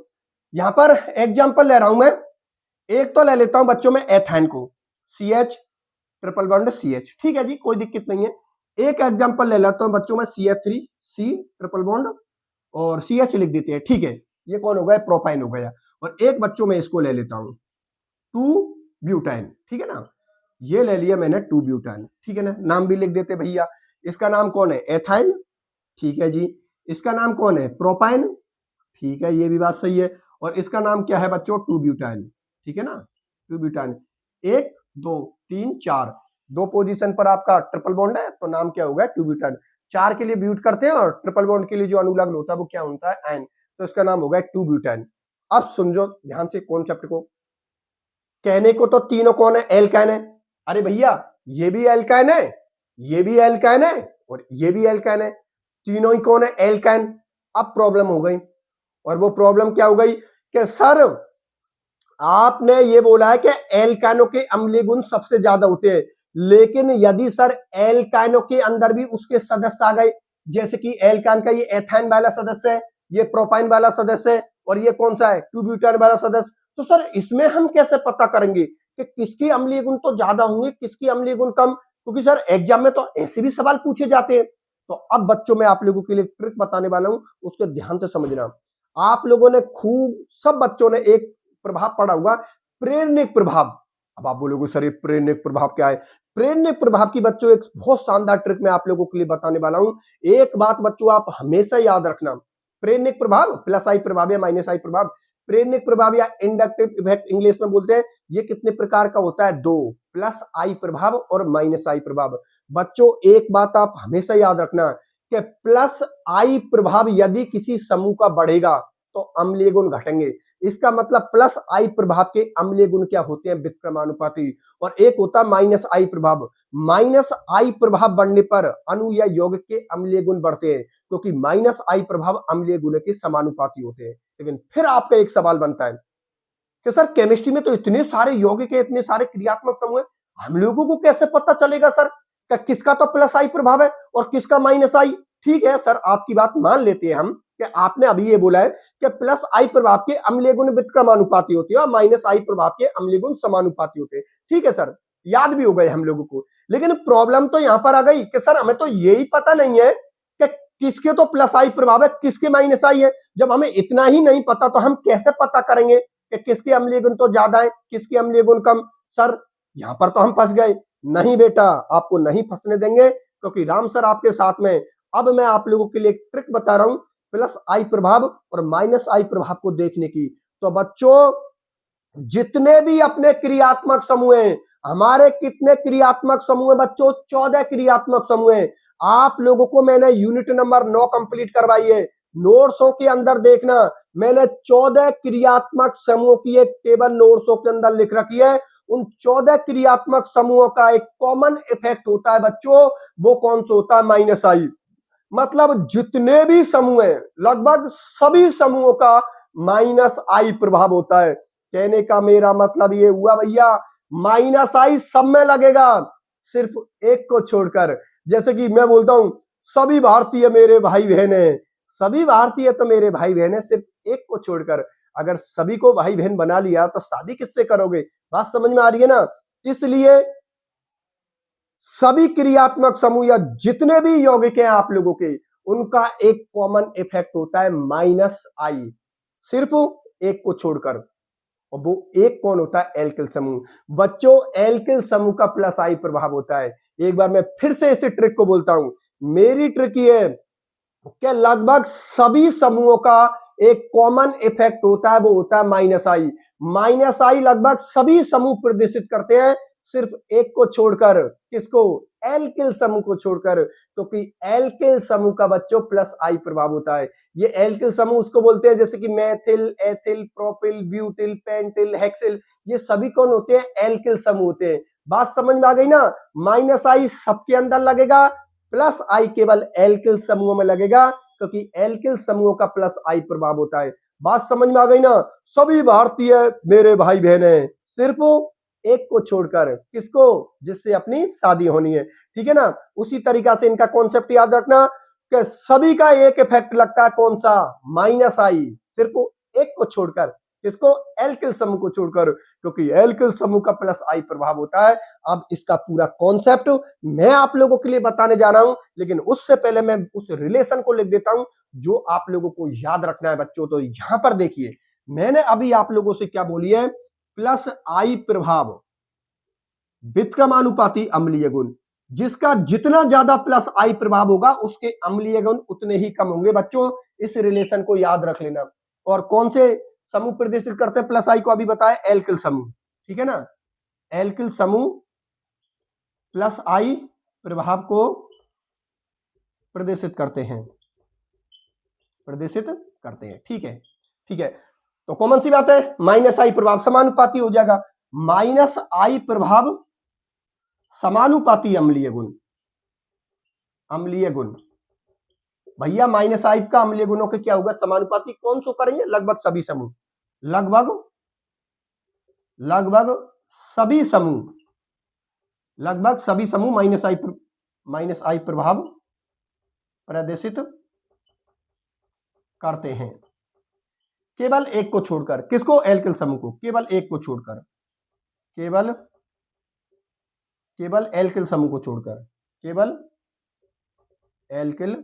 यहां पर एग्जांपल ले रहा हूं मैं, एक तो ले लेता हूं बच्चों में एथाइन को, CH ट्रिपल बॉन्ड CH। ठीक है जी, कोई दिक्कत नहीं है। एक एग्जांपल ले लेता हूं बच्चों में, CH3 C ट्रिपल बॉन्ड और CH लिख देते हैं। ठीक है, ये कौन हो गया, प्रोपाइन हो गया। और एक बच्चों में इसको ले लेता हूं 2 ब्यूटाइन। ठीक है ना, ये ले लिया मैंने 2 ब्यूटाइन। ठीक है ना, नाम भी लिख देते भैया। इसका नाम कौन है, एथाइन। ठीक है जी, इसका नाम कौन है, प्रोपाइन। ठीक है, ये भी बात सही है। और इसका नाम क्या है बच्चों, 2 ब्यूटाइन। ठीक है ना, 2 ब्यूटाइन। 1 2 3 4 दो पोजीशन पर आपका ट्रिपल बॉन्ड है, तो नाम क्या होगा, 2 ब्यूटाइन। 4 के लिए ब्यूट करते हैं और ट्रिपल बॉन्ड के लिए जो अनुलग्न होता है वो क्या होता है, एन। तो इसका नाम होगा 2 ब्यूटाइन। अब समझो ध्यान से कॉन्सेप्ट को। कहने को तो तीनों कौन है, एल्काइन है। अरे भैया ये भी एल्काइन है, ये भी एल्काइन है और ये भी एल्काइन है, तीनों ही कौन है, एल्काइन। अब प्रॉब्लम हो गई, और वो प्रॉब्लम क्या हो गई कि सर आपने ये बोला है कि एल्काइनों के अम्लीय गुण सबसे ज्यादा होते हैं, लेकिन यदि सर एल्काइनों के अंदर भी उसके सदस्य आ गए, जैसे कि एल्काइन का ये एथाइन वाला सदस्य है, ये प्रोपाइन वाला सदस्य है, और ये कौन सा है, 2 ब्यूटाइन वाला सदस्य, तो सर इसमें हम कैसे पता करेंगे कि किसकी अम्लीय गुण तो ज्यादा होंगे, किसकी अम्लीय गुण कम? क्योंकि सर एग्जाम में तो ऐसे भी सवाल पूछे जाते हैं। तो अब बच्चों में आप लोगों के लिए ट्रिक बताने वाला हूं, उसको ध्यान से समझना। आप लोगों ने खूब, सब बच्चों ने एक प्रभाव पढ़ा हुआ, प्रेरणिक प्रभाव। अब आप बोलोगे सर ये प्रेरणिक प्रभाव क्या है? प्रेरणिक प्रभाव की बच्चों एक बहुत शानदार ट्रिक मैं आप लोगों के लिए बताने वाला हूं। एक बात बच्चों आप हमेशा याद रखना, प्रेरणिक प्रभाव प्लस आई प्रभाव या माइनस आई प्रभाव, प्रेरणिक प्रभाव या इंडक्टिव इफेक्ट इंग्लिश में बोलते हैं, ये कितने प्रकार का होता है, 2, प्लस आई प्रभाव और माइनस आई प्रभाव। बच्चों एक बात आप हमेशा याद रखना कि प्लस आई प्रभाव यदि किसी समूह का बढ़ेगा तो अम्लीय गुण घटेंगे। इसका मतलब प्लस आई प्रभाव के अम्लीय गुण क्या होते हैं, व्युत्क्रमानुपाती। और एक होता है माइनस आई प्रभाव। माइनस आई प्रभाव बढ़ने पर अणु या यौगिक के अम्लीय गुण बढ़ते हैं, क्योंकि माइनस आई प्रभाव अम्लीय गुण के समानुपाती होते हैं। लेकिन फिर आपका एक सवाल बनता है कि सर केमिस्ट्री में तो इतने सारे यौगिक है, इतने सारे क्रियात्मक समूह है, हम लोगों को कैसे पता चलेगा सर कि किसका तो प्लस आई प्रभाव है और किसका माइनस आई? ठीक है सर, आपकी बात मान लेते हैं हम कि आपने अभी ये बोला है कि प्लस आई प्रभाव के अम्लीय गुण व्युत्क्रमानुपाती होते हैं और माइनस आई प्रभाव के अम्लीय गुण समानुपाती होते हैं। ठीक है सर, याद भी हो गए हम लोगों को। लेकिन प्रॉब्लम तो यहां पर आ गई कि सर हमें तो यही पता नहीं है कि किसके तो प्लस आई प्रभाव है, किसके माइनस आई है। जब हमें इतना ही नहीं पता तो हम कैसे पता करेंगे कि किसके अम्लीय गुण तो ज्यादा है, किसके अम्लीय गुण कम? सर यहां पर तो हम फंस गए। नहीं बेटा, आपको नहीं फंसने देंगे, क्योंकि राम सर आपके साथ में। अब मैं आप लोगों के लिए एक ट्रिक बता रहा हूं प्लस आई प्रभाव और माइनस आई प्रभाव को देखने की। तो बच्चों जितने भी अपने क्रियात्मक समूह हैं, हमारे कितने क्रियात्मक समूह है बच्चों, 14 क्रियात्मक समूह हैं। आप लोगों को मैंने यूनिट नंबर 9 कंप्लीट करवाई है, नोट्सों के अंदर देखना, मैंने 14 क्रियात्मक समूहों की एक टेबल नोट्सों के अंदर लिख रखी है। उन 14 क्रियात्मक समूहों का एक कॉमन इफेक्ट होता है बच्चों, वो कौन सा होता है, माइनस आई। मतलब जितने भी समूह हैं लगभग सभी समूहों का माइनस आई प्रभाव होता है। कहने का मेरा मतलब ये हुआ भैया, माइनस आई सब में लगेगा, सिर्फ एक को छोड़कर। जैसे कि मैं बोलता हूं सभी भारतीय मेरे भाई बहन है, सभी भारतीय तो मेरे भाई बहन है, सिर्फ एक को छोड़कर। अगर सभी को भाई बहन बना लिया तो शादी किससे करोगे? बात समझ में आ रही है ना? इसलिए सभी क्रियात्मक समूह या जितने भी यौगिक हैं आप लोगों के, उनका एक कॉमन इफेक्ट होता है माइनस आई, सिर्फ एक को छोड़कर। और वो एक कौन होता है, एल्किल समूह। बच्चों एल्किल समूह का प्लस आई प्रभाव होता है। एक बार मैं फिर से इस ट्रिक को बोलता हूं, मेरी ट्रिक ये है कि लगभग सभी समूहों का एक कॉमन इफेक्ट होता है, वो होता है माइनस आई। माइनस आई लगभग सभी समूह प्रदर्शित करते हैं, सिर्फ एक को छोड़कर। किसको? एल्किल समूह को छोड़कर, क्योंकि एल्किल समूह का बच्चों प्लस आई प्रभाव होता है। ये एल्किल समूह उसको बोलते हैं जैसे कि methyl, ethyl, propyl, butyl, pentyl, hexyl, ये सभी कौन होते हैं, एल्किल समूह होते हैं। बात समझ में आ गई ना? माइनस आई सबके अंदर लगेगा, प्लस आई केवल एल्किल समूह में लगेगा, क्योंकि एल्किल समूहों का प्लस आई प्रभाव होता है। बात समझ में आ गई ना? सभी भारतीय मेरे भाई बहन हैं, सिर्फ एक को छोड़कर। किसको? जिससे अपनी शादी होनी है। ठीक है ना? उसी तरीका से इनका कॉन्सेप्ट याद रखना कि सभी का एक इफेक्ट लगता है, कौन सा? माइनस आई, सिर्फ एक को छोड़कर। किसको? एल्किल समूह को छोड़कर, क्योंकि एल्किल समूह का प्लस आई प्रभाव होता है। अब इसका पूरा कॉन्सेप्ट मैं आप लोगों के लिए बताने जा रहा हूं, लेकिन उससे पहले मैं उस रिलेशन को लिख देता हूं जो आप लोगों को याद रखना है बच्चों। तो यहां पर देखिए, मैंने अभी आप लोगों से क्या बोली है? प्लस आई प्रभाव व्युत्क्रमानुपाती अम्लीय गुण, जिसका जितना ज्यादा प्लस आई प्रभाव होगा उसके अम्लीय गुण उतने ही कम होंगे बच्चों। इस रिलेशन को याद रख लेना। और कौन से समूह प्रदर्शित करते हैं प्लस आई को? अभी बताया, एल्किल समूह, ठीक है ना। एल्किल समूह प्लस आई प्रभाव को प्रदर्शित करते हैं, ठीक है, ठीक है। तो कॉमन सी बात है, माइनस आई प्रभाव समानुपाती हो जाएगा। माइनस आई प्रभाव समानुपाती अम्लीय गुण, भैया माइनस आई का अम्लीय गुणों के क्या होगा? समानुपाती। कौन सो करेंगे? लगभग सभी समूह, लगभग सभी समूह माइनस आई प्रभाव प्रदर्शित करते हैं, केवल एक को छोड़कर। किसको? एल्किल समूह को। केवल एक को छोड़कर, केवल एल्किल समूह को छोड़कर, केवल एल्किल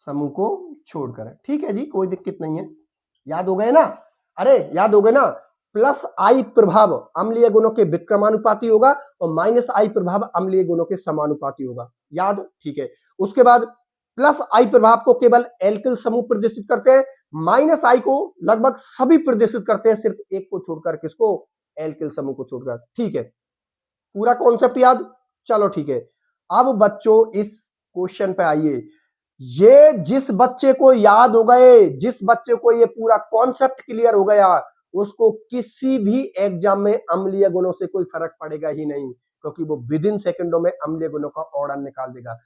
समूह को छोड़कर। ठीक है जी, कोई दिक्कत नहीं है। याद हो गए ना? अरे याद हो गए ना? प्लस आई प्रभाव अम्लीय गुणों के व्युत्क्रमानुपाती होगा और माइनस आई प्रभाव अम्लीय गुणों के समानुपाती होगा। याद? ठीक है। उसके बाद प्लस आई प्रभाव को केवल एल्किल समूह प्रदर्शित करते हैं, माइनस आई को लगभग सभी प्रदर्शित करते हैं, सिर्फ एक को छोड़कर। किसको? एल्किल समूह को छोड़कर। ठीक है, पूरा कॉन्सेप्ट याद? चलो ठीक है। अब बच्चों इस क्वेश्चन पे आइए। ये जिस बच्चे को याद हो गए, जिस बच्चे को ये पूरा कॉन्सेप्ट क्लियर हो गया, उसको किसी भी एग्जाम में अम्लीय गुणों से कोई फर्क पड़ेगा ही नहीं, क्योंकि वो विद इन सेकेंडों में अम्लीय गुणों का ऑर्डर निकाल देगा।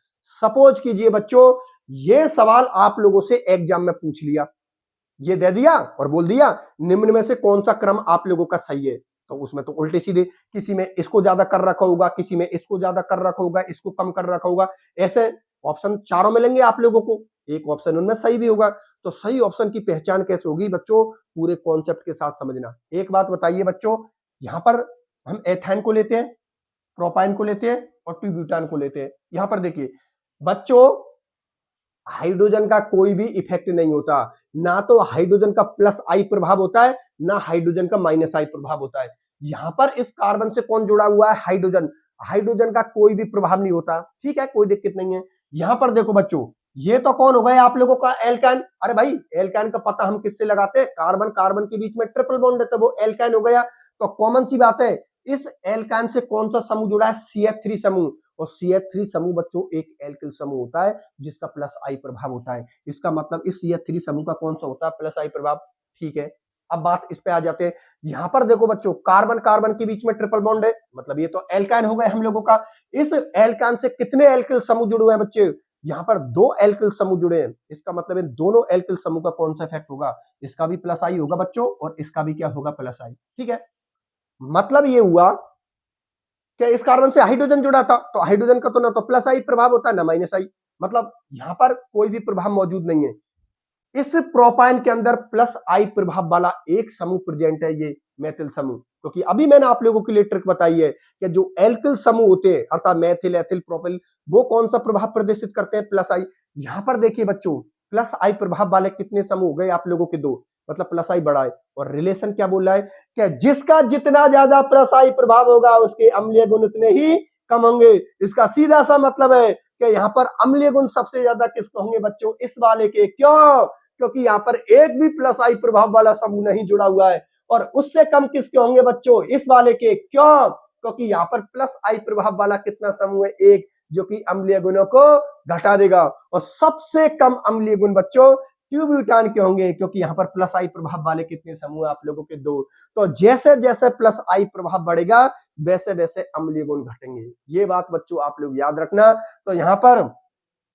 सपोज कीजिए बच्चों, ये सवाल आप लोगों से एग्जाम में पूछ लिया, ये दे दिया और बोल दिया निम्न में से कौन सा क्रम आप लोगों का सही है। तो उसमें तो उल्टे सीधे, किसी में इसको ज्यादा कर रखा होगा, किसी में इसको ज्यादा कर रखा होगा, इसको कम कर रखा होगा। ऐसे ऑप्शन चारों मिलेंगे आप लोगों को, एक ऑप्शन उनमें सही भी होगा। तो सही ऑप्शन की पहचान कैसे होगी बच्चों? पूरे कॉन्सेप्ट के साथ समझना। एक बात बताइए बच्चों, यहां पर हम एथेन को लेते हैं, प्रोपाइन को लेते हैं और ट्यूब्यूटान को लेते हैं। यहां पर देखिए बच्चों, हाइड्रोजन का कोई भी इफेक्ट नहीं होता, ना तो हाइड्रोजन का प्लस आई प्रभाव होता है, ना हाइड्रोजन का माइनस आई प्रभाव होता है। यहां पर इस कार्बन से कौन जुड़ा हुआ है? हाइड्रोजन। हाइड्रोजन का कोई भी प्रभाव नहीं होता। ठीक है, कोई दिक्कत नहीं है। यहां पर देखो बच्चों, ये तो कौन हो गया आप लोगों का? एल्काइन। अरे भाई, एल्काइन का पता हम किससे लगाते हैं? कार्बन कार्बन के बीच में ट्रिपल बॉन्ड है, तो वो एल्काइन हो गया। तो कॉमन सी बात है, इस एल्काइन से कौन सा समूह जुड़ा है? CH3 समूह। और CH3 समूह बच्चों एक एल्किल समूह होता है जिसका प्लस आई प्रभाव होता है। इसका मतलब इस CH3 समूह का कौन सा होता है? प्लस आई प्रभाव। ठीक है, अब बात इस पे आ जाते हैं। यहां पर देखो बच्चों, कार्बन कार्बन के बीच में ट्रिपल बॉन्ड है, मतलब ये तो एल्काइन हो गए हम लोगों का। इस एल्काइन से कितने एल्किल समूह जुड़े हुए हैं बच्चे? यहां पर 2 एल्किल समूह जुड़े हैं। इसका मतलब इन दोनों एल्किल समूह का कौन सा इफेक्ट होगा? इसका भी प्लस आई होगा बच्चों, और इसका भी क्या होगा? प्लस आई। ठीक है, मतलब ये हुआ कि इस कार्बन से हाइड्रोजन जुड़ा था, तो हाइड्रोजन का तो ना तो प्लस आई प्रभाव होता है ना माइनस आई, मतलब यहां पर कोई भी प्रभाव मौजूद नहीं है। इस प्रोपाइन के अंदर प्लस आई प्रभाव वाला एक समूह प्रेजेंट है, ये मेथिल समूह। क्योंकि अभी मैंने आप लोगों के लिए ट्रिक बताई है कि जो एल्किल समूह होते हैं, अर्थात मेथिल, एथिल, प्रोपिल, वो कौन सा प्रभाव प्रदर्शित करते हैं? प्लस आई। यहां पर देखिए बच्चों, प्लस आई प्रभाव वाले कितने समूह हो गए आप लोगों के? 2, मतलब प्लस आई बड़ा है। और रिलेशन क्या बोल रहा है कि जिसका जितना ज्यादा प्लस आई प्रभाव होगा उसके अम्लीय गुण उतने ही कम होंगे। इसका सीधा सा मतलब है कि यहाँ पर अम्लीय गुण सबसे ज्यादा किसके होंगे बच्चों? इस वाले के। क्यों? क्योंकि यहाँ पर एक भी प्लस आई प्रभाव वाला समूह नहीं जुड़ा हुआ है। और उससे कम किसके होंगे बच्चों? इस वाले के। क्यों? क्योंकि यहाँ पर प्लस आई प्रभाव वाला कितना समूह है? एक, जो कि अम्लीय गुणों को घटा देगा। और सबसे कम अम्लीय गुण बच्चों ट्यूब्यूटान के होंगे, क्योंकि यहाँ पर प्लस आई प्रभाव वाले कितने समूह है आप लोगों के? 2। तो जैसे जैसे प्लस आई प्रभाव बढ़ेगा वैसे वैसे अम्लीय गुण घटेंगे। ये बात बच्चों आप लोग याद रखना। तो यहाँ पर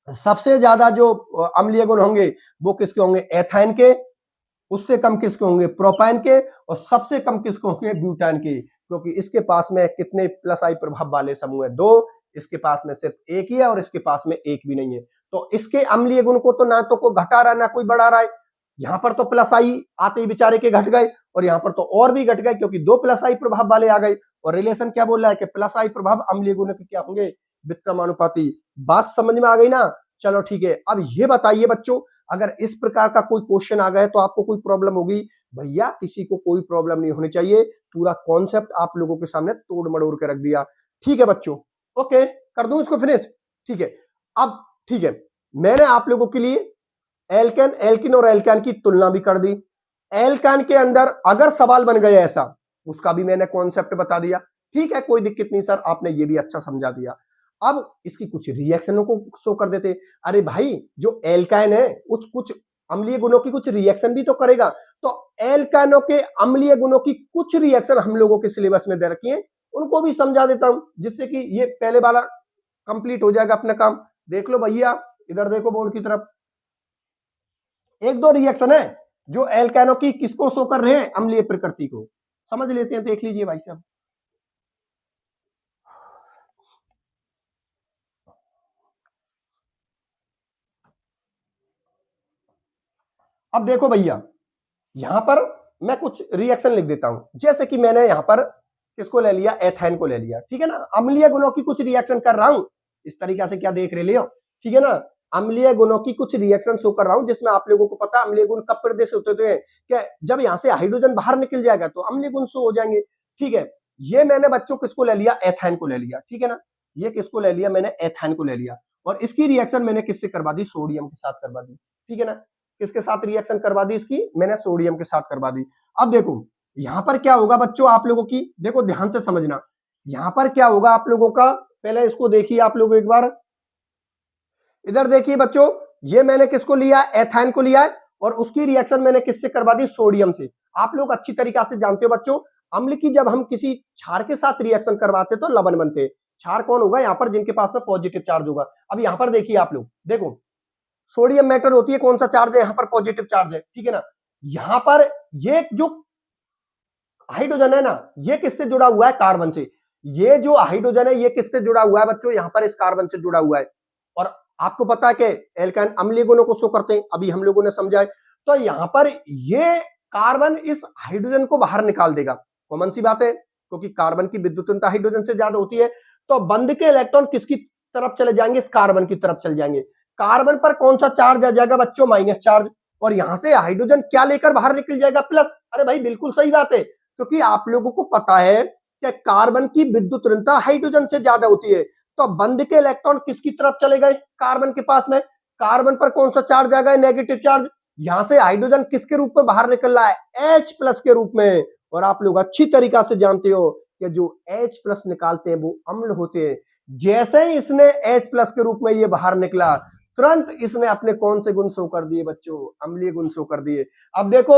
सबसे ज्यादा जो अम्लीय गुण होंगे वो किसके होंगे? एथाइन के। उससे कम किसके होंगे? प्रोपाइन के। और सबसे कम किसके होंगे? ब्यूटान के। क्योंकि इसके पास में कितने प्लस आई प्रभाव वाले समूह है? 2। इसके पास में सिर्फ एक ही है और इसके पास में एक भी नहीं है। तो इसके अम्लीय गुण को तो ना तो कोई घटा रहा है ना कोई बढ़ा रहा है। यहां पर तो प्लस आई आते ही बेचारे के घट गए, और यहां पर तो और भी घट गए क्योंकि दो प्लस आई प्रभाव वाले आ गए। और रिलेशन क्या बोल रहा है कि प्लस आई प्रभाव अम्लीय गुणों के क्या होंगे, विक्रमानुपाती। बात समझ में आ गई ना? चलो ठीक है। अब ये बताइए बच्चों, अगर इस प्रकार का कोई क्वेश्चन आ गया तो आपको कोई प्रॉब्लम होगी? भैया किसी को कोई प्रॉब्लम नहीं होनी चाहिए, पूरा कॉन्सेप्ट आप लोगों के सामने तोड़ मड़ोड़ के रख दिया। ठीक है बच्चों, ओके, कर दूं इसको फिनिश? ठीक है। अब ठीक है, मैंने आप लोगों के लिए एल्केन, एल्किन और एल्कान की तुलना भी कर दी। एल्कान के अंदर अगर सवाल बन गया ऐसा, उसका भी मैंने कॉन्सेप्ट बता दिया। ठीक है, कोई दिक्कत नहीं सर, आपने ये भी अच्छा समझा दिया। अब इसकी कुछ रिएक्शनों को शो कर देते। अरे भाई, जो एल्काइन है उस कुछ अम्लीय गुणों की कुछ रिएक्शन भी तो करेगा, तो एल्काइनों के अम्लीय गुणों की कुछ रिएक्शन हम लोगों के सिलेबस में दे रखी है, उनको भी समझा देता हूं, जिससे कि ये पहले वाला कंप्लीट हो जाएगा अपना काम। देख लो भैया, इधर देखो बोर्ड की तरफ, एक दो रिएक्शन है जो एल्काइनों की किसको शो कर रहे हैं, अम्लीय प्रकृति को। समझ लेते हैं, देख लीजिए भाई साहब। अब देखो भैया, यहां पर मैं कुछ रिएक्शन लिख देता हूं, जैसे कि मैंने यहां पर किसको ले लिया, एथेन को ले लिया। ठीक है ना, अम्लीय गुणों की कुछ रिएक्शन कर रहा हूं इस तरीका से, क्या देख रहे हो? ठीक है ना, अम्लीय गुणों की कुछ रिएक्शन शो कर रहा हूं, जिसमें आप लोगों को पता है अम्लीय गुण कब प्रदर्शित होते हैं, कि जब यहां से हाइड्रोजन बाहर निकल जाएगा तो अम्लीय गुण शो हो जाएंगे। ठीक है, ये मैंने बच्चों किसको ले लिया, एथेन को ले लिया। ठीक है ना, ये किसको ले लिया मैंने, एथेन को ले लिया, और इसकी रिएक्शन मैंने किससे करवा दी, सोडियम के साथ करवा दी। ठीक है ना, किसके साथ रिएक्शन करवा दी इसकी, मैंने सोडियम के साथ करवा दी। अब देखो यहां पर क्या होगा बच्चों, आप लोगों की देखो ध्यान से समझना, यहां पर क्या होगा आप लोगों का, पहले इसको देखिए आप लोग एक बार, इधर देखिए बच्चों, ये मैंने किसको लिया, एथाइन को लिया है, और उसकी रिएक्शन मैंने किससे करवा दी, सोडियम से। आप लोग अच्छी तरीका से जानते हो बच्चों, अम्ल की जब हम किसी क्षार के साथ रिएक्शन करवाते तो लवण बनते। क्षार कौन होगा, यहां पर जिनके पास में पॉजिटिव चार्ज होगा। अब यहां पर देखिए आप लोग, देखो सोडियम मेटल होती है, कौन सा चार्ज है, यहां पर पॉजिटिव चार्ज है। ठीक है ना, यहां पर ये जो हाइड्रोजन है ना, ये किससे जुड़ा हुआ है, कार्बन से। ये जो हाइड्रोजन है ये किससे जुड़ा हुआ है बच्चों, यहां पर इस कार्बन से जुड़ा हुआ है। और आपको पता है कि एल्काइन अम्लीय गुणों को शो करते हैं, अभी हम लोगों ने समझा है। तो यहां पर ये कार्बन इस हाइड्रोजन को बाहर निकाल देगा, कॉमन सी बात है, क्योंकि कार्बन की विद्युतता हाइड्रोजन से ज्यादा होती है। तो बंध के इलेक्ट्रॉन किसकी तरफ चले जाएंगे, इस कार्बन की तरफ चले जाएंगे। कार्बन पर कौन सा चार्ज आ जाएगा बच्चों, माइनस चार्ज, और यहां से हाइड्रोजन क्या लेकर बाहर निकल जाएगा, प्लस। अरे भाई बिल्कुल सही बात है, क्योंकि आप लोगों को पता है कि कार्बन की विद्युत ऋणता हाइड्रोजन से ज्यादा होती है। तो बंध के इलेक्ट्रॉन किसकी तरफ चले गए, कार्बन के पास में। कार्बन पर कौन सा चार्ज आ गया, नेगेटिव चार्ज। यहां से हाइड्रोजन किसके रूप में बाहर निकल रहा है, H प्लस के रूप में। और आप लोग अच्छी तरीका से जानते हो कि जो H प्लस निकालते हैं वो अम्ल होते हैं। जैसे ही इसने H प्लस के रूप में ये बाहर निकला, तुरंत इसने अपने कौन से गुण शो कर दिए बच्चों, अम्लीय गुण शो कर दिए। अब देखो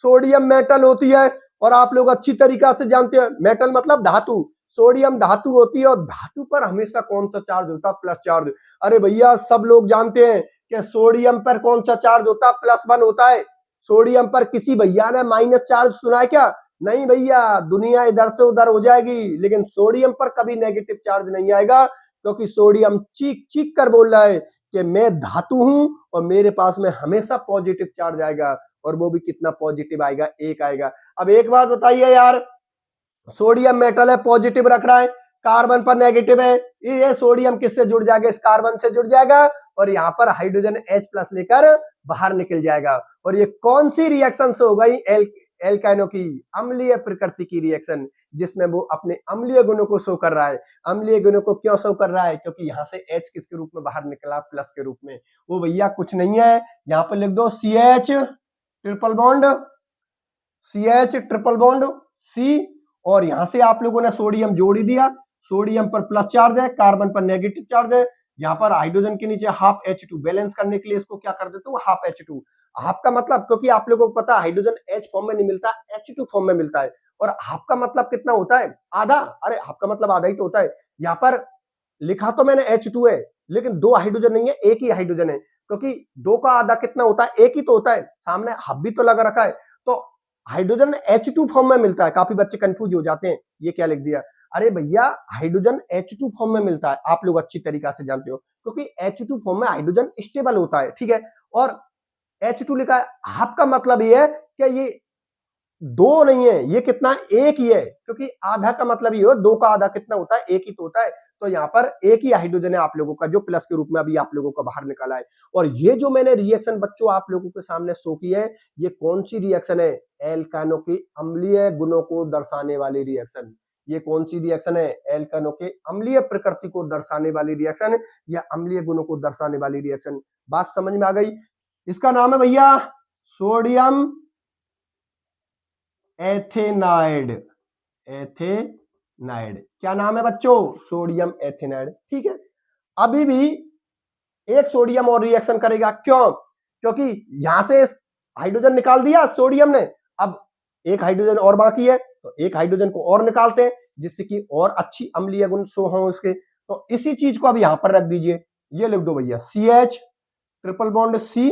सोडियम मेटल होती है, और आप लोग अच्छी तरीका से जानते हैं, मेटल मतलब धातु, सोडियम धातु होती है, और धातु पर हमेशा कौन सा चार्ज होता है, प्लस चार्ज। अरे भैया सब लोग जानते हैं कि सोडियम पर कौन सा चार्ज होता है, +1 होता है। सोडियम पर किसी भैया ने माइनस चार्ज सुना है क्या, नहीं भैया, दुनिया इधर से उधर हो जाएगी, लेकिन सोडियम पर कभी नेगेटिव चार्ज नहीं आएगा, क्योंकि सोडियम चीख चीख कर बोल रहा है कि मैं धातु हूं और मेरे पास में हमेशा पॉजिटिव चार्ज आएगा, और वो भी कितना पॉजिटिव आएगा, 1 आएगा। अब एक बात बताइए यार, सोडियम मेटल है, पॉजिटिव रख रहा है, कार्बन पर नेगेटिव है, ये सोडियम किससे जुड़ जाएगा, इस कार्बन से जुड़ जाएगा, और यहां पर हाइड्रोजन H प्लस लेकर बाहर निकल जाएगा। और ये कौन सी रिएक्शन से हो गई, एल्काइनों की अम्लीय प्रकृति की रिएक्शन, जिसमें वो अपने अम्लीय गुणों को शो कर रहा है। अम्लीय गुणों को क्यों शो कर रहा है, क्योंकि यहां से H किसके रूप में बाहर निकला, प्लस के रूप में। वो भैया कुछ नहीं है, यहां पर लिख दो CH triple bond, CH triple bond C, और यहां से आप लोगों ने सोडियम जोड़ ही दिया, सोडियम पर प्लस चार्ज है, कार्बन पर नेगेटिव चार्ज है। यहां पर हाइड्रोजन के नीचे हाफ H2, बैलेंस करने के लिए इसको क्या कर देते हो, हाफ H2। हाफ का मतलब, क्योंकि आप लोगों को पता है हाइड्रोजन H फॉर्म में नहीं मिलता, H2 फॉर्म में मिलता है। और हाफ का मतलब कितना होता है, आधा। अरे हाफ का मतलब आधा ही तो होता है। यहां पर लिखा तो मैंने H2 है, लेकिन 2 हाइड्रोजन नहीं है, एक ही हाइड्रोजन है, क्योंकि 2 का आधा कितना होता है, एक ही तो होता है, सामने हाफ भी तो लगा रखा है। तो हाइड्रोजन H2 फॉर्म में मिलता है, काफी बच्चे कंफ्यूज हो जाते हैं, ये क्या लिख दिया। अरे भैया हाइड्रोजन H2 फॉर्म में मिलता है, आप लोग अच्छी तरीका से जानते हो, क्योंकि H2 फॉर्म में हाइड्रोजन स्टेबल होता है। ठीक है, और H2 लिखा है, हाफ का मतलब ये है कि ये दो नहीं है, ये कितना, एक ही है, क्योंकि आधा का मतलब ये हो, दो का आधा कितना होता है, एक ही तो होता है। तो यहाँ पर एक ही हाइड्रोजन है आप लोगों का, जो प्लस के रूप में अभी आप लोगों का बाहर निकाला है। और ये जो मैंने रिएक्शन बच्चों आप लोगों के सामने शो की है, ये कौन सी रिएक्शन है, एल्कानो की अम्लीय गुणों को दर्शाने वाली रिएक्शन। ये कौन सी रिएक्शन है, एल्कानो के अम्लीय प्रकृति को दर्शाने वाली रिएक्शन या अम्लीय गुणों को दर्शाने वाली रिएक्शन। बात समझ में आ गई। इसका नाम है भैया सोडियम एथेनाइड। एथेनाइड क्या नाम है बच्चों, सोडियम एथेनाइड। ठीक है, अभी भी एक सोडियम और रिएक्शन करेगा, क्यों, क्योंकि यहां से हाइड्रोजन निकाल दिया सोडियम ने, अब एक हाइड्रोजन और बाकी है, तो एक हाइड्रोजन को और निकालते हैं जिससे कि और अच्छी अम्लीय गुण शो हो उसके। तो इसी चीज को अब यहां पर रख दीजिए, ये लिख दो भैया CH ट्रिपल बॉन्ड C,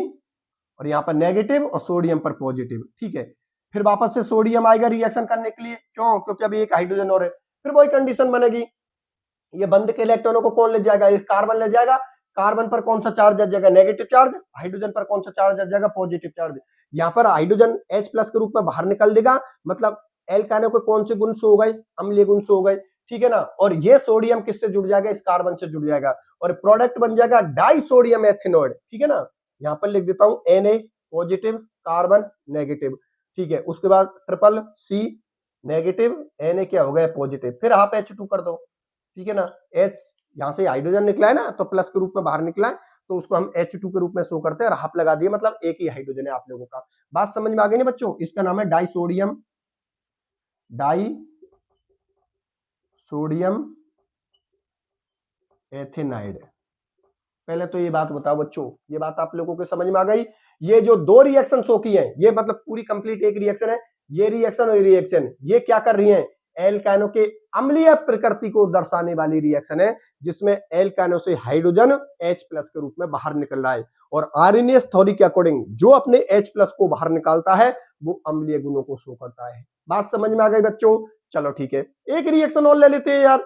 और यहां पर नेगेटिव और सोडियम पर पॉजिटिव। ठीक है, फिर वापस से सोडियम आएगा रिएक्शन करने के लिए, क्यों, क्योंकि अभी एक हाइड्रोजन और है। फिर वही कंडीशन बनेगी, ये बंद के इलेक्ट्रॉनों को कौन ले जाएगा, इस कार्बन ले जाएगा, कार्बन पर कौन सा चार्ज आ जाएगा, नेगेटिव चार्ज, हाइड्रोजन पर कौन सा चार्ज आ जाएगा, पॉजिटिव चार्ज। यहाँ पर हाइड्रोजन H प्लस के रूप में बाहर निकल देगा, मतलब एल्कानो को कौन से गुण शो हो गए, अम्लीय गुण शो हो गए। ठीक है ना, और ये सोडियम किससे जुड़ जाएगा, इस कार्बन से जुड़ जाएगा, और प्रोडक्ट बन जाएगा डाई सोडियम एथेनॉइड। ठीक है ना, यहाँ पर लिख देता हूं Na पॉजिटिव, कार्बन नेगेटिव। ठीक है, उसके बाद ट्रिपल C नेगेटिव, Na क्या हो गया पॉजिटिव, फिर आप H2 कर दो। ठीक है ना, H यहां से हाइड्रोजन निकला है ना, तो प्लस के रूप में बाहर निकला है, तो उसको हम H2 के रूप में शो करते हैं, और हाफ लगा दिए, मतलब एक ही हाइड्रोजन है आप लोगों का। बात समझ में आ गई ना बच्चों, इसका नाम है डाई सोडियम एथेनाइड। पहले तो ये बात बताओ बच्चों, ये बात आप लोगों को समझ में आ गई। ये जो दो रिएक्शन शो की है, ये मतलब पूरी कंप्लीट एक रिएक्शन है, ये रिएक्शन और ये रिएक्शन, ये क्या कर रही है, एल्कानो के अम्लीय प्रकृति को दर्शाने वाली रिएक्शन है, जिसमें एल्कानो से हाइड्रोजन H प्लस के रूप में बाहर निकल रहा है, और आरएनएस थ्योरी के अकॉर्डिंग जो अपने H प्लस को बाहर निकालता है वो अम्लीय गुणों को शो करता है। बात समझ में आ गई बच्चों, चलो ठीक है, एक रिएक्शन और ले लेते हैं यार,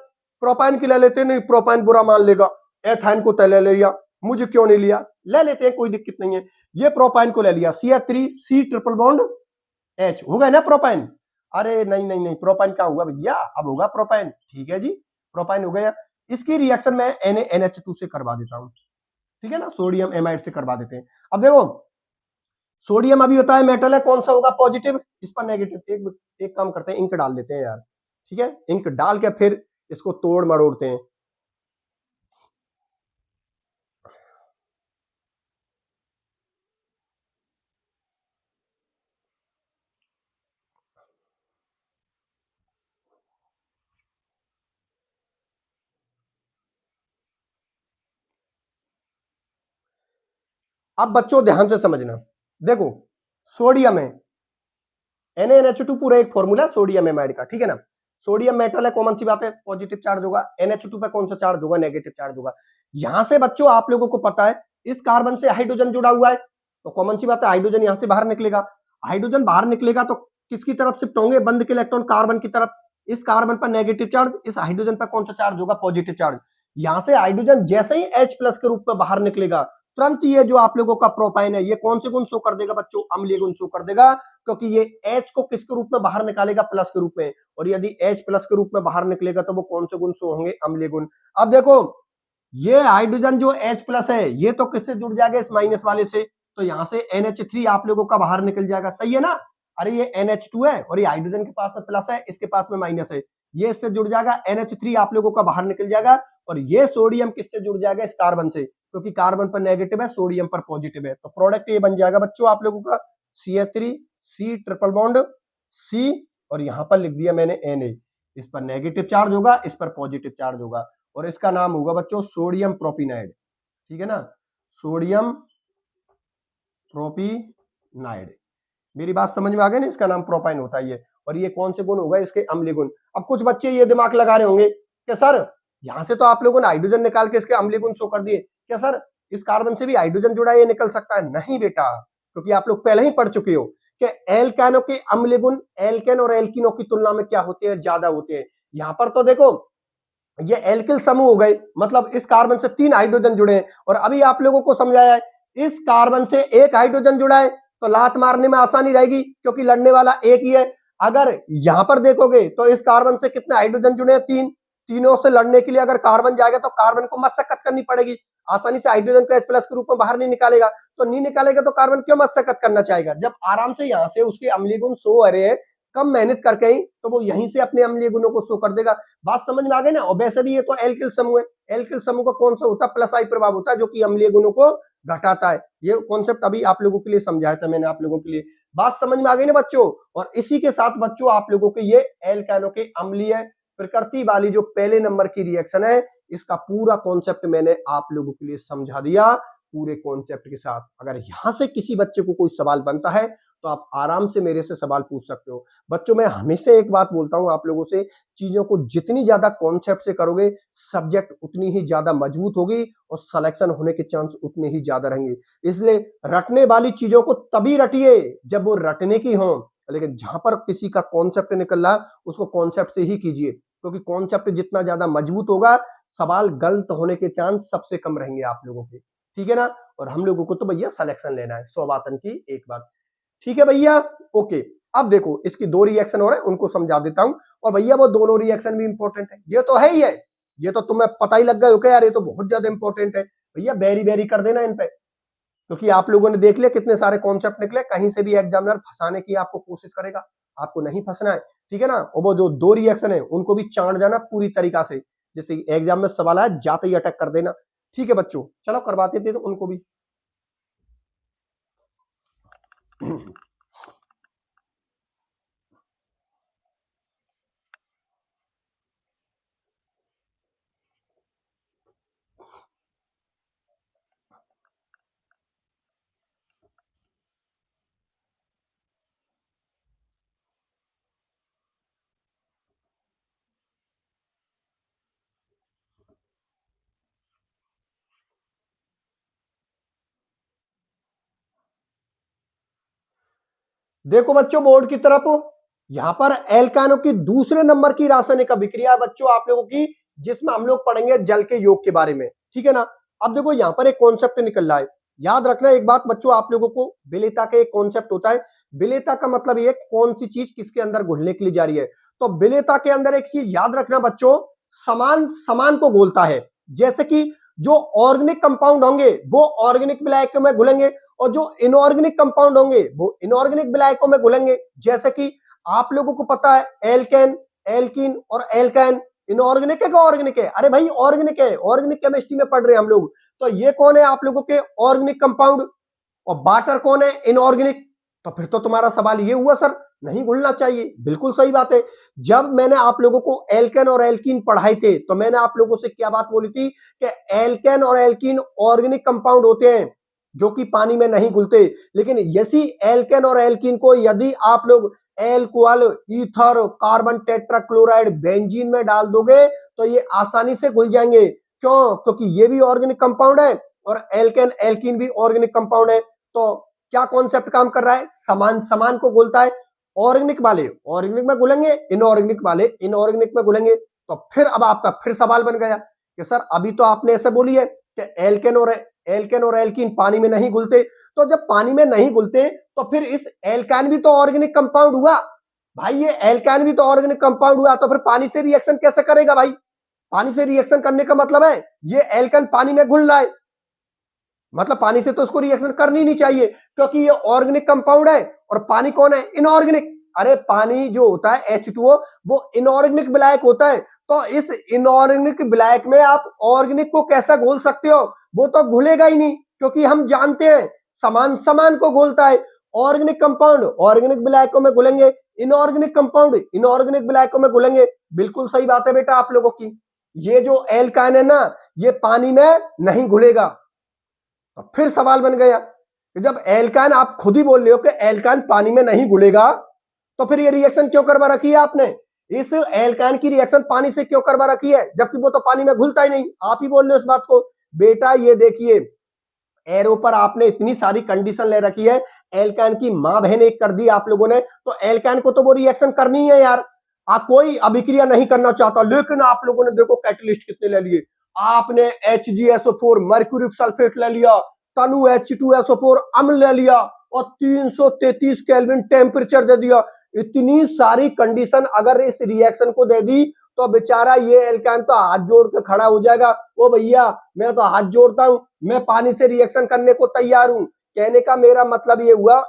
प्रोपाइन की ले लेते हैं, नहीं प्रोपाइन बुरा मान लेगा, एथाइन को तय ले लिया, मुझे क्यों नहीं लिया, ले लेते हैं, कोई दिक्कत नहीं है। ये प्रोपाइन को ले लिया, CH3C ट्रिपल बॉन्ड H हो गया ना प्रोपाइन। अरे नहीं नहीं नहीं, प्रोपाइन क्या हुआ भैया, अब होगा प्रोपाइन। ठीक है जी, प्रोपाइन हो गया, इसकी रिएक्शन मैं NaNH2 से करवा देता हूं। ठीक है ना, सोडियम एमाइड से करवा देते हैं। अब देखो सोडियम अभी होता है मेटल है, कौन सा होगा पॉजिटिव, इस पर नेगेटिव। एक काम करते हैं, इंक डाल देते हैं यार। ठीक है, इंक डाल के फिर इसको तोड़ मरोड़ते हैं। अब बच्चों ध्यान से समझना, देखो सोडियम है, NaNH2 पूरा एक फॉर्मूला सोडियम एमाइड का। ठीक है ना, सोडियम मेटल है, कॉमन सी बात है, पॉजिटिव चार्ज होगा, NH2 पे कौन सा चार्ज होगा, नेगेटिव चार्ज होगा। यहां से बच्चों आप लोगों को पता है इस कार्बन से हाइड्रोजन जुड़ा हुआ है, तो कॉमन सी बात है हाइड्रोजन यहां से बाहर निकलेगा। हाइड्रोजन बाहर निकलेगा तो किसकी तरफ शिफ्ट होंगे, बंद के इलेक्ट्रॉन कार्बन की तरफ। इस कार्बन पर नेगेटिव चार्ज, इस हाइड्रोजन पर कौन सा चार्ज होगा, पॉजिटिव चार्ज। यहां से हाइड्रोजन जैसे ही H प्लस के रूप में बाहर निकलेगा, तुरंत ये जो आप लोगों का प्रोपाइन है, ये कौन से गुण शो कर देगा बच्चों, अम्लीय गुण शो कर देगा, क्योंकि ये H को किसके रूप में बाहर निकालेगा, प्लस के रूप में, और यदि H प्लस के रूप में बाहर निकलेगा तो वो कौन से गुण शो होंगे, अम्लीय गुण। अब देखो ये हाइड्रोजन जो H प्लस है, ये तो किससे जुड़ जाएगा, इस माइनस वाले से, तो यहां से NH3 आप लोगों का बाहर निकल जाएगा, सही है ना। अरे ये NH2 है और ये हाइड्रोजन के पास में प्लस है, इसके पास में माइनस है, ये इससे जुड़ जाएगा, NH3 आप लोगों का बाहर निकल जाएगा, और ये सोडियम किससे जुड़ जाएगा, इस कार्बन से, क्योंकि कार्बन पर नेगेटिव है, सोडियम पर पॉजिटिव है, तो प्रोडक्ट ये बन जाएगा बच्चों आप लोगों का CH3C ट्रिपल बॉन्ड C, और यहां पर लिख दिया मैंने Na, इस पर नेगेटिव चार्ज होगा, इस पर पॉजिटिव चार्ज होगा, और इसका नाम होगा बच्चों सोडियम प्रोपिनाइड। ठीक है ना, सोडियम प्रोपिनाइड। मेरी बात समझ में आ गई ना, इसका नाम प्रोपाइन होता है ये, और ये कौन से गुण होगा, इसके अम्लीय गुण। अब कुछ बच्चे ये दिमाग लगा रहे होंगे कि सर यहां से तो आप लोगों ने हाइड्रोजन निकाल के इसके अम्लीय गुण शो कर दिए, क्या सर इस कार्बन से भी हाइड्रोजन जुड़ा ये निकल सकता है, नहीं बेटा, क्योंकि आप लोग पहले ही पढ़ चुके हो कि एल्कानो के अम्लीय गुण एल्केन और एल्किनो की तुलना में क्या होते हैं, ज्यादा होते हैं। यहां पर तो देखो ये एल्किल समूह हो गए, मतलब इस कार्बन से 3 हाइड्रोजन जुड़े हैं, और अभी आप लोगों को समझाया है इस कार्बन से एक हाइड्रोजन जुड़ा है तो लात मारने में आसानी रहेगी क्योंकि लड़ने वाला एक ही है। अगर यहां पर देखोगे तो इस कार्बन से कितने हाइड्रोजन जुड़े हैं, तीन। तीनों से लड़ने के लिए अगर कार्बन जाएगा तो कार्बन को मशक्कत करनी पड़ेगी। आसानी से हाइड्रोजन को H+ के रूप में बाहर नहीं निकालेगा, तो नहीं निकालेगा तो कार्बन क्यों मशक्कत करना चाहेगा, जब आराम से यहां से उसके अम्लीय गुण शो हो रहे हैं कम मेहनत करके ही, तो वो यहीं से अपने अम्लीय गुणों को शो कर देगा। बात समझ में आ गई ना। और वैसे भी ये तो एल्किल समूह है। एल्किल समूह का कौन सा होता है, प्लस आई प्रभाव होता है जो कि अम्लीय गुणों को घटाता है। ये कॉन्सेप्ट अभी आप लोगों के लिए समझाया था मैंने आप लोगों के लिए। बात समझ में आ गई ना बच्चों। और इसी के साथ बच्चों आप लोगों के ये एल्कानो के अम्लीय प्रकृति वाली जो पहले नंबर की रिएक्शन है, इसका पूरा कॉन्सेप्ट मैंने आप लोगों के लिए समझा दिया पूरे कॉन्सेप्ट के साथ। अगर यहां से किसी बच्चे को कोई सवाल बनता है तो आप आराम से मेरे से सवाल पूछ सकते हो। बच्चों मैं हमेशा एक बात बोलता हूं आप लोगों से, चीजों को जितनी ज्यादा कॉन्सेप्ट से करोगे सब्जेक्ट उतनी ही ज्यादा मजबूत होगी और सिलेक्शन होने के चांस उतने ही ज्यादा रहेंगे। इसलिए रटने वाली चीजों को तभी रटिए जब वो रटने की हो, लेकिन जहां पर किसी का कॉन्सेप्ट निकल रहा उसको कॉन्सेप्ट से ही कीजिए, क्योंकि कॉन्सेप्ट जितना ज्यादा मजबूत होगा सवाल गलत होने के चांस सबसे कम रहेंगे आप लोगों के। ठीक है ना। और हम लोगों को तो भैया सिलेक्शन लेना है, 100 बातन की एक बात। ठीक है भैया, ओके। अब देखो इसकी दो रिएक्शन हो रहे हैं, उनको समझा देता हूं। और भैया वो दोनों रिएक्शन भी इंपॉर्टेंट है, ये तो है ही है, ये तो तुम्हें पता ही लग गए हो क्या यार, ये तो बहुत ज्यादा इंपॉर्टेंट है। भैया वेरी वेरी कर देना इन पे, क्योंकि आप लोगों ने देख लिया कितने सारे कॉन्सेप्ट निकले। कहीं से भी एग्जामिनर फंसाने की आपको कोशिश करेगा, आपको नहीं फंसना है। ठीक है ना। और वो जो दो रिएक्शन है उनको भी चाट जाना पूरी तरीका से, जैसे एग्जाम में सवाल आया जाते ही अटैक कर देना। ठीक है बच्चों, चलो करवाते थे तो उनको भी। देखो बच्चों बोर्ड की तरफ, यहां पर एल्कानो की दूसरे नंबर की रासायनिक अभिक्रिया बच्चों आप लोगों की, जिसमें हम लोग पढ़ेंगे जल के योग के बारे में। ठीक है ना। अब देखो यहां पर एक कॉन्सेप्ट निकल रहा है, याद रखना एक बात बच्चों आप लोगों को, विलेयता का एक कॉन्सेप्ट होता है। विलेयता का मतलब ये कौन सी चीज किसके अंदर घुलने के लिए जा रही है। तो विलेयता के अंदर एक चीज याद रखना बच्चों, समान समान को घोलता है। जैसे कि जो ऑर्गेनिक कंपाउंड होंगे वो ऑर्गेनिक विलायकों में घुलेंगे, और जो इनऑर्गेनिक कंपाउंड होंगे वो इनऑर्गेनिक विलायकों में घुलेंगे। जैसे कि आप लोगों को पता है एल्केन, एल्कीन और एल्काइन इनऑर्गेनिक है क्या ऑर्गेनिक है? अरे भाई ऑर्गेनिक है, ऑर्गेनिक केमिस्ट्री में पढ़ रहे हैं हम लोग। तो ये कौन है आप लोगों के ऑर्गेनिक कंपाउंड, और वाटर कौन है इनऑर्गेनिक। तो फिर तो तुम्हारा सवाल ये हुआ सर नहीं घुलना चाहिए, बिल्कुल सही बात है। जब मैंने आप लोगों को एल्केन और एल्कीन पढ़ाए थे तो मैंने आप लोगों से क्या बात बोली थी कि एल्केन और एल्कीन ऑर्गेनिक कंपाउंड होते हैं जो कि पानी में नहीं घुलते। लेकिन यदि एल्केन और एल्कीन को यदि आप लोग alcohol, ether, carbon tetrachloride, benzene में डाल दोगे तो ये आसानी से घुल जाएंगे। क्यों? क्योंकि ये भी ऑर्गेनिक कंपाउंड है और एल्केन एल्कीन भी ऑर्गेनिक कंपाउंड है। तो क्या कॉन्सेप्ट काम कर रहा है, समान समान को घुलता है। ऑर्गेनिक वाले ऑर्गेनिक में घुलेंगे, इनऑर्गेनिक वाले इनऑर्गेनिक में घुलेंगे। तो फिर अब आपका फिर सवाल बन गया कि सर अभी तो आपने ऐसे बोली है कि एल्केन और एल्कीन पानी में नहीं घुलते। तो जब पानी में नहीं घुलते तो फिर इस एल्कान भी तो ऑर्गेनिक कंपाउंड हुआ भाई, ये एल्कान भी तो ऑर्गेनिक कंपाउंड हुआ, तो फिर पानी से रिएक्शन कैसे करेगा भाई। पानी से रिएक्शन करने का मतलब है ये एल्केन पानी में घुल रहा है, मतलब पानी से तो उसको रिएक्शन करनी नहीं चाहिए क्योंकि ये ऑर्गेनिक कंपाउंड है। और पानी कौन है, इनऑर्गेनिक। अरे पानी जो होता है H2O वो इनऑर्गेनिक विलायक होता है। तो इस इनऑर्गेनिक विलायक में आप ऑर्गेनिक को कैसा घोल सकते हो, वो तो घुलेगा ही नहीं, क्योंकि हम जानते हैं समान समान को घोलता है। ऑर्गेनिक कंपाउंड ऑर्गेनिक विलायकों में घुलेंगे, इनऑर्गेनिक कंपाउंड इनऑर्गेनिक विलायकों में घुलेंगे। बिल्कुल सही बात है बेटा आप लोगों की। ये जो एल्काइन है ना ये पानी में नहीं घुलेगा। तो फिर सवाल बन गया कि जब एल्काइन आप खुद ही बोल रहे हो कि एल्काइन पानी में नहीं घुलेगा, तो फिर ये रिएक्शन क्यों करवा रखी है आपने, इस एल्काइन की रिएक्शन पानी से क्यों करवा रखी है जबकि वो तो पानी में घुलता ही नहीं। आप ही बोल रहे हो इस बात को। बेटा ये देखिए एरो पर आपने इतनी सारी कंडीशन ले रखी है, एल्काइन की मां बहन एक कर दी आप लोगों ने, तो एल्काइन को तो वो रिएक्शन करनी है यार। कोई अभिक्रिया नहीं करना चाहता, लेकिन आप लोगों ने देखो कैटलिस्ट कितने ले लिए। आपने HgSO4 मर्क्यूरिक सल्फेट ले लिया, तनु H2SO4 अम्ल ले लिया और 333 केल्विन टेम्परेचर दे दिया। इतनी सारी कंडीशन अगर इस रिएक्शन को दे दी तो बेचारा ये एल्काइन तो हाथ जोड़ के खड़ा हो जाएगा, ओ भैया मैं तो हाथ जोड़ता हूं, मैं पानी से रिएक्शन करने को तैयार हूं। कहने का मेरा मतलब ये हुआ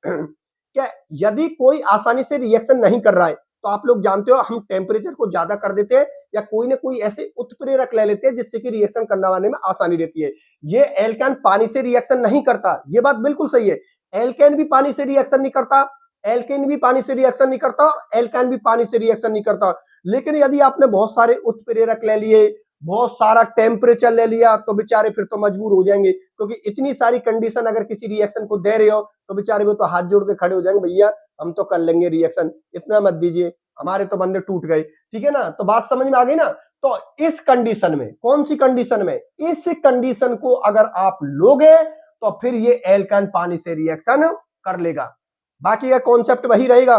कि यदि कोई आसानी से रिएक्शन नहीं कर रहा है तो आप लोग जानते हो हम टेम्परेचर को ज्यादा कर देते हैं या कोई ना कोई ऐसे उत्प्रेरक ले लेते हैं जिससे कि रिएक्शन करने में आसानी रहती है। ये एल्काइन पानी से रिएक्शन नहीं करता, ये बात बिल्कुल सही है। एल्केन भी पानी से रिएक्शन नहीं करता, एल्केन भी पानी से रिएक्शन नहीं करता, एल्काइन भी पानी से रिएक्शन नहीं करता। लेकिन यदि आपने बहुत सारे उत्प्रेरक ले लिए, बहुत सारा टेम्परेचर ले लिया तो बेचारे फिर तो मजबूर हो जाएंगे, क्योंकि इतनी सारी कंडीशन अगर किसी रिएक्शन को दे रहे हो तो बेचारे वो तो हाथ जोड़ के खड़े हो जाएंगे, भैया हम तो कर लेंगे रिएक्शन, इतना मत दीजिए, हमारे तो बंदे टूट गए। ठीक है ना, तो बात समझ में आ गई ना। तो इस कंडीशन में, कौन सी कंडीशन में, इस कंडीशन को अगर आप लोगे तो फिर ये एल्काइन पानी से रिएक्शन कर लेगा। बाकी का कॉन्सेप्ट वही रहेगा,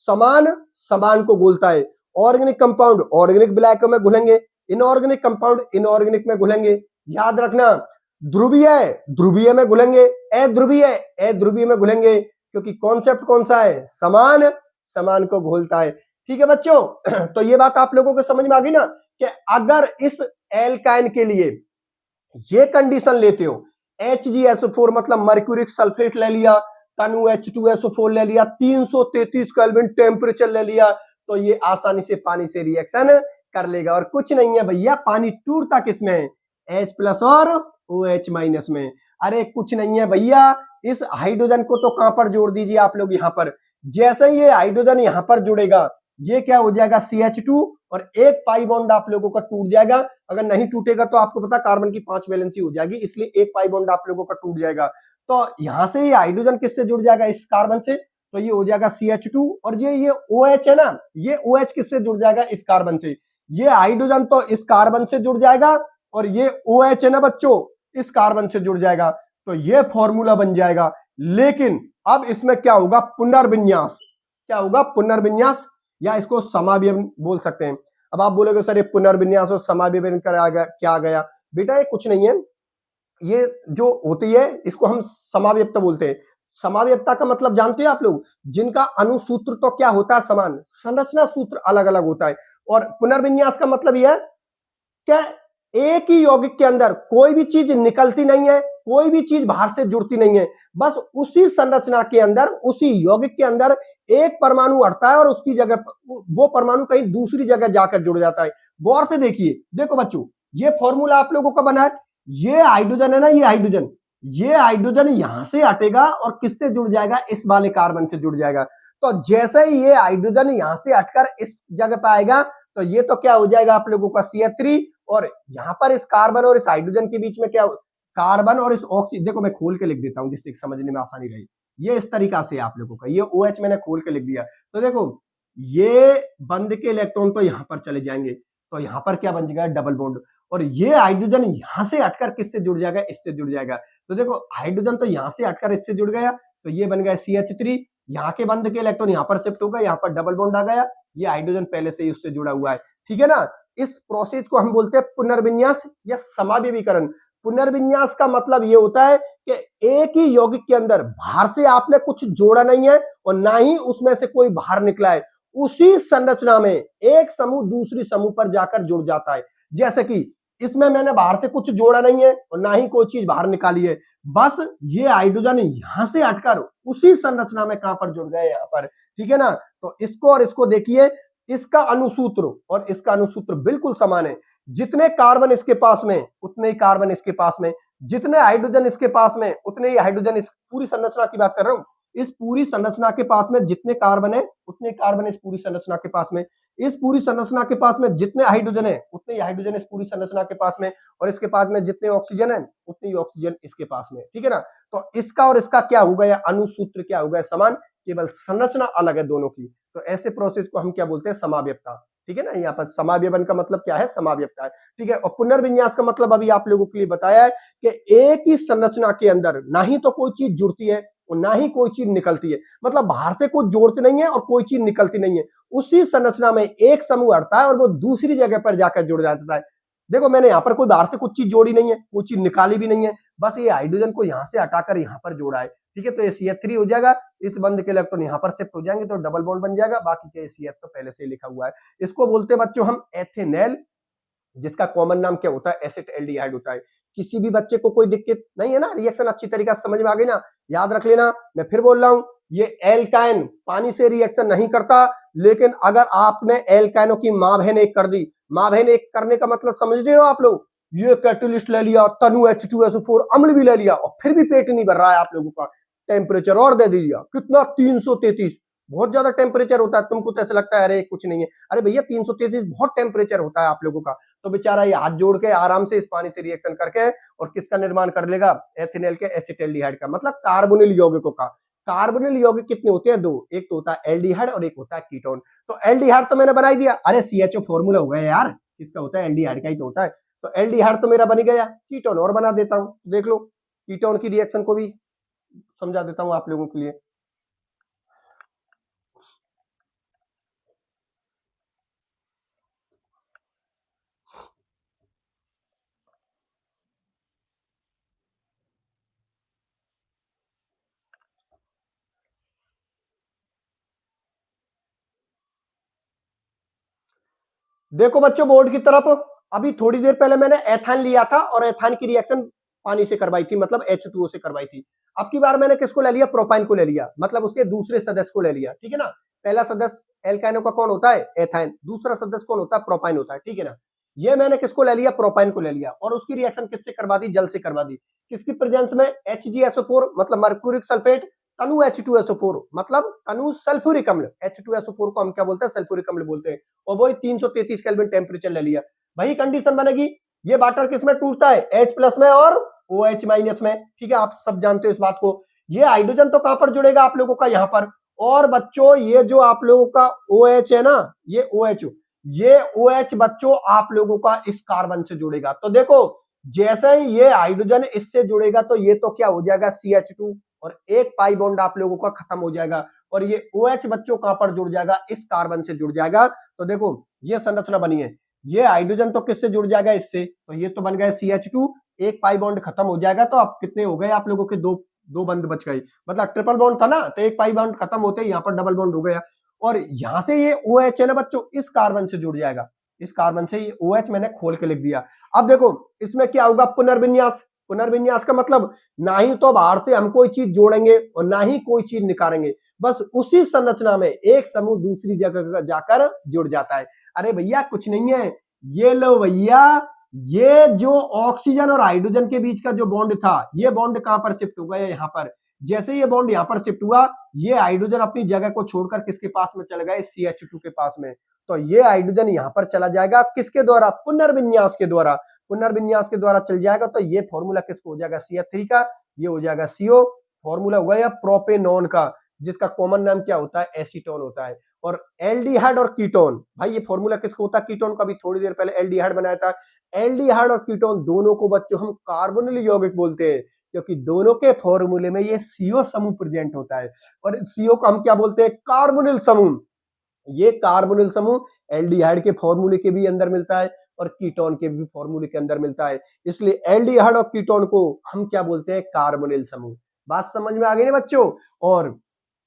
समान समान को घुलता है। ऑर्गेनिक कंपाउंड ऑर्गेनिक ब्लैक में घुलेंगे, इनऑर्गेनिक कंपाउंड इनऑर्गेनिक में घुलेंगे। याद रखना, ध्रुवीय ध्रुवीय में घुलेंगे, अध्रुवीय अध्रुवीय में घुलेंगे, क्योंकि कॉन्सेप्ट कौन सा है, समान समान को घोलता है। ठीक है बच्चों, तो ये बात आप लोगों को समझ में आ गई ना कि अगर इस एल्काइन के लिए ये कंडीशन लेते हो, HgSO4 मतलब मर्क्यूरिक सल्फेट ले लिया, तनु H2SO4 ले लिया, 333 केल्विन टेम्परेचर ले लिया, तो ये आसानी से पानी से रिएक्शन कर लेगा। और कुछ नहीं है भैया, पानी टूटता किसमें, H+ और OH- में। अरे कुछ नहीं है भैया, इस हाइड्रोजन को तो कहां पर जोड़ दीजिए आप लोग, यहां पर जैसे ही ये हाइड्रोजन यहां पर जुड़ेगा ये क्या हो जाएगा, CH2, और एक पाई बॉन्ड आप लोगों का टूट जाएगा। अगर नहीं टूटेगा तो आपको पता कार्बन की 5 वैलेंसी हो जाएगी, इसलिए एक पाई बॉन्ड आप लोगों का टूट जाएगा। तो यहां से ये हाइड्रोजन किससे जुड़ जाएगा, इस कार्बन से, तो ये हो जाएगा CH2, और ये OH है ना, ये OH किससे जुड़ जाएगा, इस कार्बन से। ये हाइड्रोजन तो इस कार्बन से जुड़ जाएगा और ये OH है ना बच्चों, इस कार्बन से जुड़ जाएगा, तो ये फॉर्मूला बन जाएगा। लेकिन अब इसमें क्या होगा, पुनर्विन्यास, क्या होगा, पुनर्विन्यास, या इसको समावयन बोल सकते हैं। अब आप बोलोगे सर ये पुनर्विन्यास और समावयन क्या आ गया, बेटा ये कुछ नहीं है, ये जो होती है इसको हम समावयवता बोलते हैं। समावयवता का मतलब जानते हैं आप लोग, जिनका अनुसूत्र तो क्या होता है समान, संरचना सूत्र अलग अलग होता है। और पुनर्विन्यास का मतलब यह है क्या, एक ही यौगिक के अंदर कोई भी चीज निकलती नहीं है, कोई भी चीज बाहर से जुड़ती नहीं है, बस उसी संरचना के अंदर, उसी यौगिक के अंदर एक परमाणु हटता है और उसकी जगह वो परमाणु कहीं दूसरी जगह जाकर जुड़ जाता है। गौर से देखिए, देखो बच्चों, ये फॉर्मूला आप लोगों का बना है, ये हाइड्रोजन है ना, ये हाइड्रोजन यहां से हटेगा और किससे जुड़ जाएगा, इस वाले कार्बन से जुड़ जाएगा। तो जैसे ही ये हाइड्रोजन यहां से हटकर इस जगह पर आएगा तो ये तो क्या हो जाएगा आप लोगों का CH3, और यहां पर इस कार्बन और इस हाइड्रोजन के बीच में क्या, कार्बन और इस ऑक्सीजन, देखो मैं खोल के लिख देता हूं जिससे समझने में आसानी रही। ये इस तरीका से आप लोगों का, ये OH मैंने खोल के लिख दिया, तो देखो ये बंद के इलेक्ट्रॉन तो यहां पर चले जाएंगे, तो यहां पर क्या बन जाएगा, डबल बॉन्ड, और ये हाइड्रोजन यहां से हटकर किससे जुड़ जाएगा, इससे जुड़ जाएगा। तो देखो हाइड्रोजन तो यहां से हटकर इससे जुड़ गया, तो ये बन गया CH3, यहाँ के बंद के इलेक्ट्रॉन यहां पर शिफ्ट हो गया, यहाँ पर डबल बॉन्ड आ गया, ये हाइड्रोजन पहले से ही उससे जुड़ा हुआ है। ठीक है ना, इस प्रोसेस को हम बोलते हैं पुनर्विन्यास या समावयवीकरण। पुनर्विन्यास का मतलब ये होता है कि एक ही यौगिक के अंदर बाहर से आपने कुछ जोड़ा नहीं है और ना ही उसमें से कोई बाहर निकला है, उसी संरचना में एक समूह दूसरी समूह पर जाकर जुड़ जाता है। जैसे कि इसमें मैंने बाहर से कुछ जोड़ा नहीं है और ना ही कोई चीज बाहर निकाली है, बस ये हाइड्रोजन यहां से हटकर उसी संरचना में कहां पर जुड़ गए, यहां पर। ठीक है ना, तो इसको और इसको देखिए, इसका अनुसूत्र और इसका अनुसूत्र बिल्कुल समान है। जितने कार्बन इसके पास में उतने ही कार्बन इसके पास में, जितने हाइड्रोजन इसके पास में उतने ही हाइड्रोजन, इस पूरी संरचना की बात कर रहा हूं, इस पूरी संरचना के पास में जितने कार्बन है उतने कार्बन इस पूरी संरचना के पास में, इस पूरी संरचना के पास में जितने हाइड्रोजन है उतने ही हाइड्रोजन इस पूरी संरचना के पास में, और इसके पास में जितने ऑक्सीजन है उतनी ही ऑक्सीजन इसके पास में। ठीक है ना, तो इसका और इसका क्या हो गया, अनुसूत्र क्या हो गया, समान, केवल संरचना अलग है दोनों की। तो ऐसे प्रोसेस को हम क्या बोलते हैं, समावयवता। ठीक है ना, यहाँ पर समावयवन का मतलब क्या है, समावयवता है। ठीक है, और पुनर्विन्यास का मतलब अभी आप लोगों के लिए बताया है कि एक ही संरचना के अंदर ना ही तो कोई चीज जुड़ती है और ना ही कोई चीज निकलती है, मतलब बाहर से कुछ जोड़ते नहीं है और कोई चीज निकलती नहीं है, उसी संरचना में एक समूह हटता है और वो दूसरी जगह पर जाकर जुड़ जाता है। देखो मैंने यहाँ पर कोई बाहर से कुछ चीज जोड़ी नहीं है, कोई चीज निकाली भी नहीं है, बस ये हाइड्रोजन को यहाँ से हटाकर यहाँ पर जोड़ा है, ठीक है। तो ये CH3 हो जाएगा, इस बंद के इलेक्ट्रॉन यहाँ पर शिफ्ट हो जाएंगे तो डबल बॉन्ड बन जाएगा, बाकी के CH तो पहले से ही लिखा हुआ है। इसको बोलते हैं बच्चों हम एथेनॉल, जिसका कॉमन नाम क्या होता है, एसिटाल्डिहाइड होता है। किसी भी बच्चे को कोई दिक्कत नहीं है ना, रिएक्शन अच्छी तरीके से समझ में आ गई ना, याद रख लेना। मैं फिर बोल रहा हूं, ये एल्काइन पानी से रिएक्शन नहीं करता, लेकिन अगर आपने एल्काइनों की मां बहन एक कर दी, मां बहन एक करने का मतलब समझ रहे हो आप लोग, ये कैटलिस्ट ले लिया, तनु H2SO4 अम्ल भी ले लिया और फिर भी पेट नहीं भर रहा है आप लोगों का, टेम्परेचर और दे दिया कितना 333, बहुत ज्यादा टेम्परेचर होता है। तुमको तो ऐसा लगता है अरे कुछ नहीं है, अरे भैया 333 बहुत टेम्परेचर होता है आप लोगों का। तो बेचारा ये हाथ जोड़ के आराम से इस पानी से रिएक्शन करके और किसका निर्माण कर लेगा, एथिनॉल के एसिटाल्डिहाइड का, मतलब कार्बोनिल यौगिकों का। कार्बोनिल यौगिक कितने होते हैं, दो, एक तो होता है एल्डिहाइड और एक होता है कीटोन। तो एल्डिहाइड तो मैंने बना ही दिया, अरे CHO फॉर्मूला हो गया यार, किसका होता है, एल्डिहाइड का ही तो होता है। तो एल्डिहाइड तो मेरा बन गया, कीटोन और बना देता हूं, देख लो कीटोन की रिएक्शन को भी समझा देता हूं आप लोगों के लिए। देखो बच्चों बोर्ड की तरफ, अभी थोड़ी देर पहले मैंने एथान लिया था और एथान की रिएक्शन पानी से करवाई थी, मतलब H2O से करवाई थी। अब की बार मैंने किसको ले लिया, प्रोपाइन को ले लिया, मतलब उसके दूसरे सदस्य को ले लिया, ठीक है ना। पहला सदस्य एल्काइनो का कौन होता है, एथाइन, दूसरा सदस्य कौन होता है, प्रोपाइन होता है, ठीक है ना। ये मैंने किसको ले लिया, प्रोपाइन को ले लिया, और उसकी रिएक्शन किससे करवा दी, जल से करवा दी। किसकी प्रेजेंस में, HgSO4 मतलब मर्क्यूरिक सल्फेट, तनु H2SO4 मतलब तनु सल्फ्यूरिक अम्ल, H2SO4 को हम क्या बोलते हैं, सल्फ्यूरिक अम्ल बोलते हैं, और वही 333 केल्विन टेम्परेचर ले लिया। वही कंडीशन बनेगी, ये वाटर किस में टूटता है, H प्लस में और OH माइनस में, ठीक है, आप सब जानते हो इस बात को। ये हाइड्रोजन तो कहां पर जुड़ेगा आप लोगों का, यहां पर। और बच्चों ये जो आप लोगों का OH है ना, ये OH बच्चों आप लोगों का इस कार्बन से जुड़ेगा। तो देखो जैसे ही ये हाइड्रोजन इससे जुड़ेगा तो ये तो क्या हो जाएगा, CH2, और एक पाई बॉन्ड आप लोगों का खत्म हो जाएगा, और ये OH बच्चों कहां पर जुड़ जाएगा, इस कार्बन से जुड़ जाएगा। तो देखो ये संरचना बनी है, ये हाइड्रोजन तो किससे जुड़ जाएगा, इससे, तो ये तो बन गया CH2, एक पाई बॉन्ड खत्म हो जाएगा, तो अब कितने हो गए आप लोगों के, दो दो बंद बच गए, मतलब ट्रिपल बॉन्ड था ना, तो एक पाई बॉन्ड खत्म होते यहाँ पर डबल बॉन्ड हो गया, और यहां से ये OH है ना बच्चों, इस कार्बन से जुड़ जाएगा, इस कार्बन से ये OH मैंने खोल के लिख दिया। अब देखो इसमें क्या होगा, पुनर्विन्यास। पुनर्विन्यास का मतलब ना ही तो बाहर से हम कोई चीज जोड़ेंगे और ना ही कोई चीज निकालेंगे, बस उसी संरचना में एक समूह दूसरी जगह जाकर जुड़ जाता है। अरे भैया कुछ नहीं है, ये लो भैया, ये जो ऑक्सीजन और हाइड्रोजन के बीच का जो बॉन्ड था, ये बॉन्ड कहां पर शिफ्ट हो गया, यहां पर। जैसे ये बॉन्ड यहां पर शिफ्ट हुआ, ये हाइड्रोजन अपनी जगह को छोड़कर किसके पास में चल गए, CH2 के पास में। तो ये हाइड्रोजन यहां पर चला जाएगा, किसके द्वारा, पुनर्विन्यास के द्वारा, पुनर्विन्यास के द्वारा चल जाएगा। तो ये फॉर्मूला किसको हो जाएगा, CH3 का, ये हो जाएगा CO, फॉर्मूला हुआ या प्रोपेनॉन का, जिसका कॉमन नाम क्या होता है, एसीटोन होता है। और एल्डिहाइड और कीटोन, भाई ये फॉर्मूला किसको होता है, कीटोन का, भी थोड़ी देर पहले एल्डिहाइड बनाया था। एल्डिहाइड और कीटोन दोनों को बच्चों हम कार्बोनिल यौगिक बोलते हैं, क्योंकि दोनों के फॉर्मूले में ये CO समूह प्रेजेंट होता है, और CO को हम क्या बोलते हैं, कार्बोनिल समूह। ये कार्बोनिल समूह एल्डिहाइड के फॉर्मूले के भी अंदर मिलता है और कीटोन के भी फॉर्मूले के अंदर मिलता है, इसलिए एल्डिहाइड और कीटोन को हम क्या बोलते हैं, कार्बोनिल समूह। बात समझ में आ गई ना बच्चों। और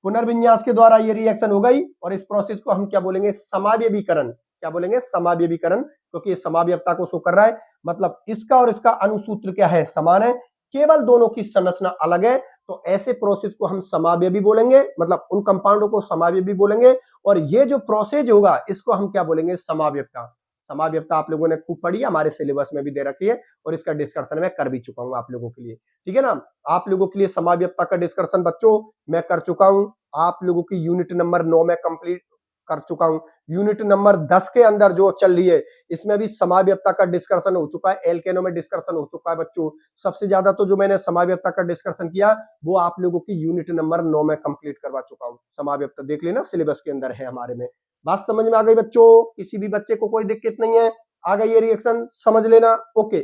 पुनर्विन्यास के द्वारा ये रिएक्शन हो गई, और इस प्रोसेस को हम क्या बोलेंगे, समावयवीकरण, क्या बोलेंगे, समावयवीकरण, क्योंकि समावयवता को शो कर रहा है, मतलब इसका और इसका अनुसूत्र क्या है, समान है, केवल दोनों की संरचना अलग है। तो ऐसे प्रोसेस को हम समावयवी बोलेंगे, मतलब उन कंपाउंडों को समावयवी बोलेंगे, और ये जो प्रोसेस होगा इसको हम क्या बोलेंगे, समावयवता। समावयवता आप लोगों ने खूब पढ़ी, हमारे सिलेबस में भी दे रखी है, और इसका डिस्कशन मैं कर भी चुका हूं आप लोगों के लिए, ठीक है ना। आप लोगों के लिए समावयवता का डिस्कशन बच्चों मैं कर चुका हूं, आप लोगों की यूनिट नंबर 9 में कंप्लीट कर चुका हूं। यूनिट नंबर 10 के अंदर जो चल रही है, इसमें भी समावयवता का डिस्कशन हो चुका है, एल्केनो में डिस्कशन हो चुका है बच्चों। सबसे ज्यादा तो जो मैंने समावयवता का डिस्कशन किया वो आप लोगों की यूनिट नंबर 9 में कंप्लीट करवा चुका हूं। समावयवता देख लेना, सिलेबस के अंदर है हमारे में। बात समझ में आ गई बच्चों, किसी भी बच्चे को कोई दिक्कत नहीं है, आ गई ये रिएक्शन, समझ लेना, ओके।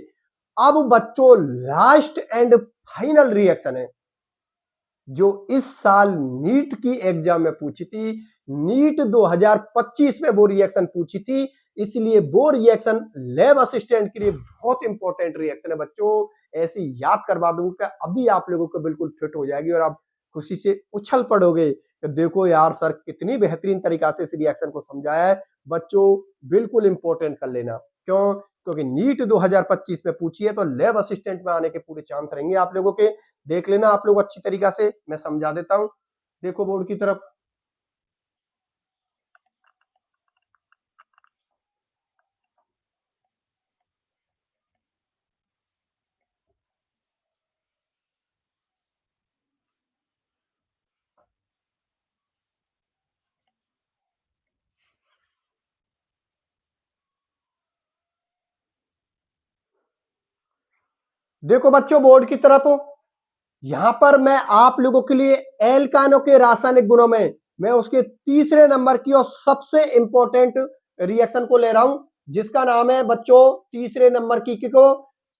अब बच्चों लास्ट एंड फाइनल रिएक्शन है, जो इस साल नीट की एग्जाम में पूछी थी, नीट 2025 में वो रिएक्शन पूछी थी, इसलिए वो रिएक्शन लैब असिस्टेंट के लिए बहुत इंपॉर्टेंट रिएक्शन है बच्चों। ऐसी याद करवा दूंगा कि अभी आप लोगों को बिल्कुल फिट हो जाएगी और आप खुशी से उछल पड़ोगे कि देखो यार सर कितनी बेहतरीन तरीका से इस रिएक्शन को समझाया है। बच्चों बिल्कुल इंपॉर्टेंट कर लेना, क्यों? क्योंकि नीट 2025 में पूछी है, तो लैब असिस्टेंट में आने के पूरे चांस रहेंगे आप लोगों के। देख लेना आप लोग अच्छी तरीका से, मैं समझा देता हूं। देखो बोर्ड की तरफ, देखो बच्चों बोर्ड की तरफ, यहां पर मैं आप लोगों के लिए एल्कानो के रासायनिक गुणों में मैं उसके तीसरे नंबर की और सबसे इंपॉर्टेंट रिएक्शन को ले रहा हूं, जिसका नाम है बच्चों तीसरे नंबर की को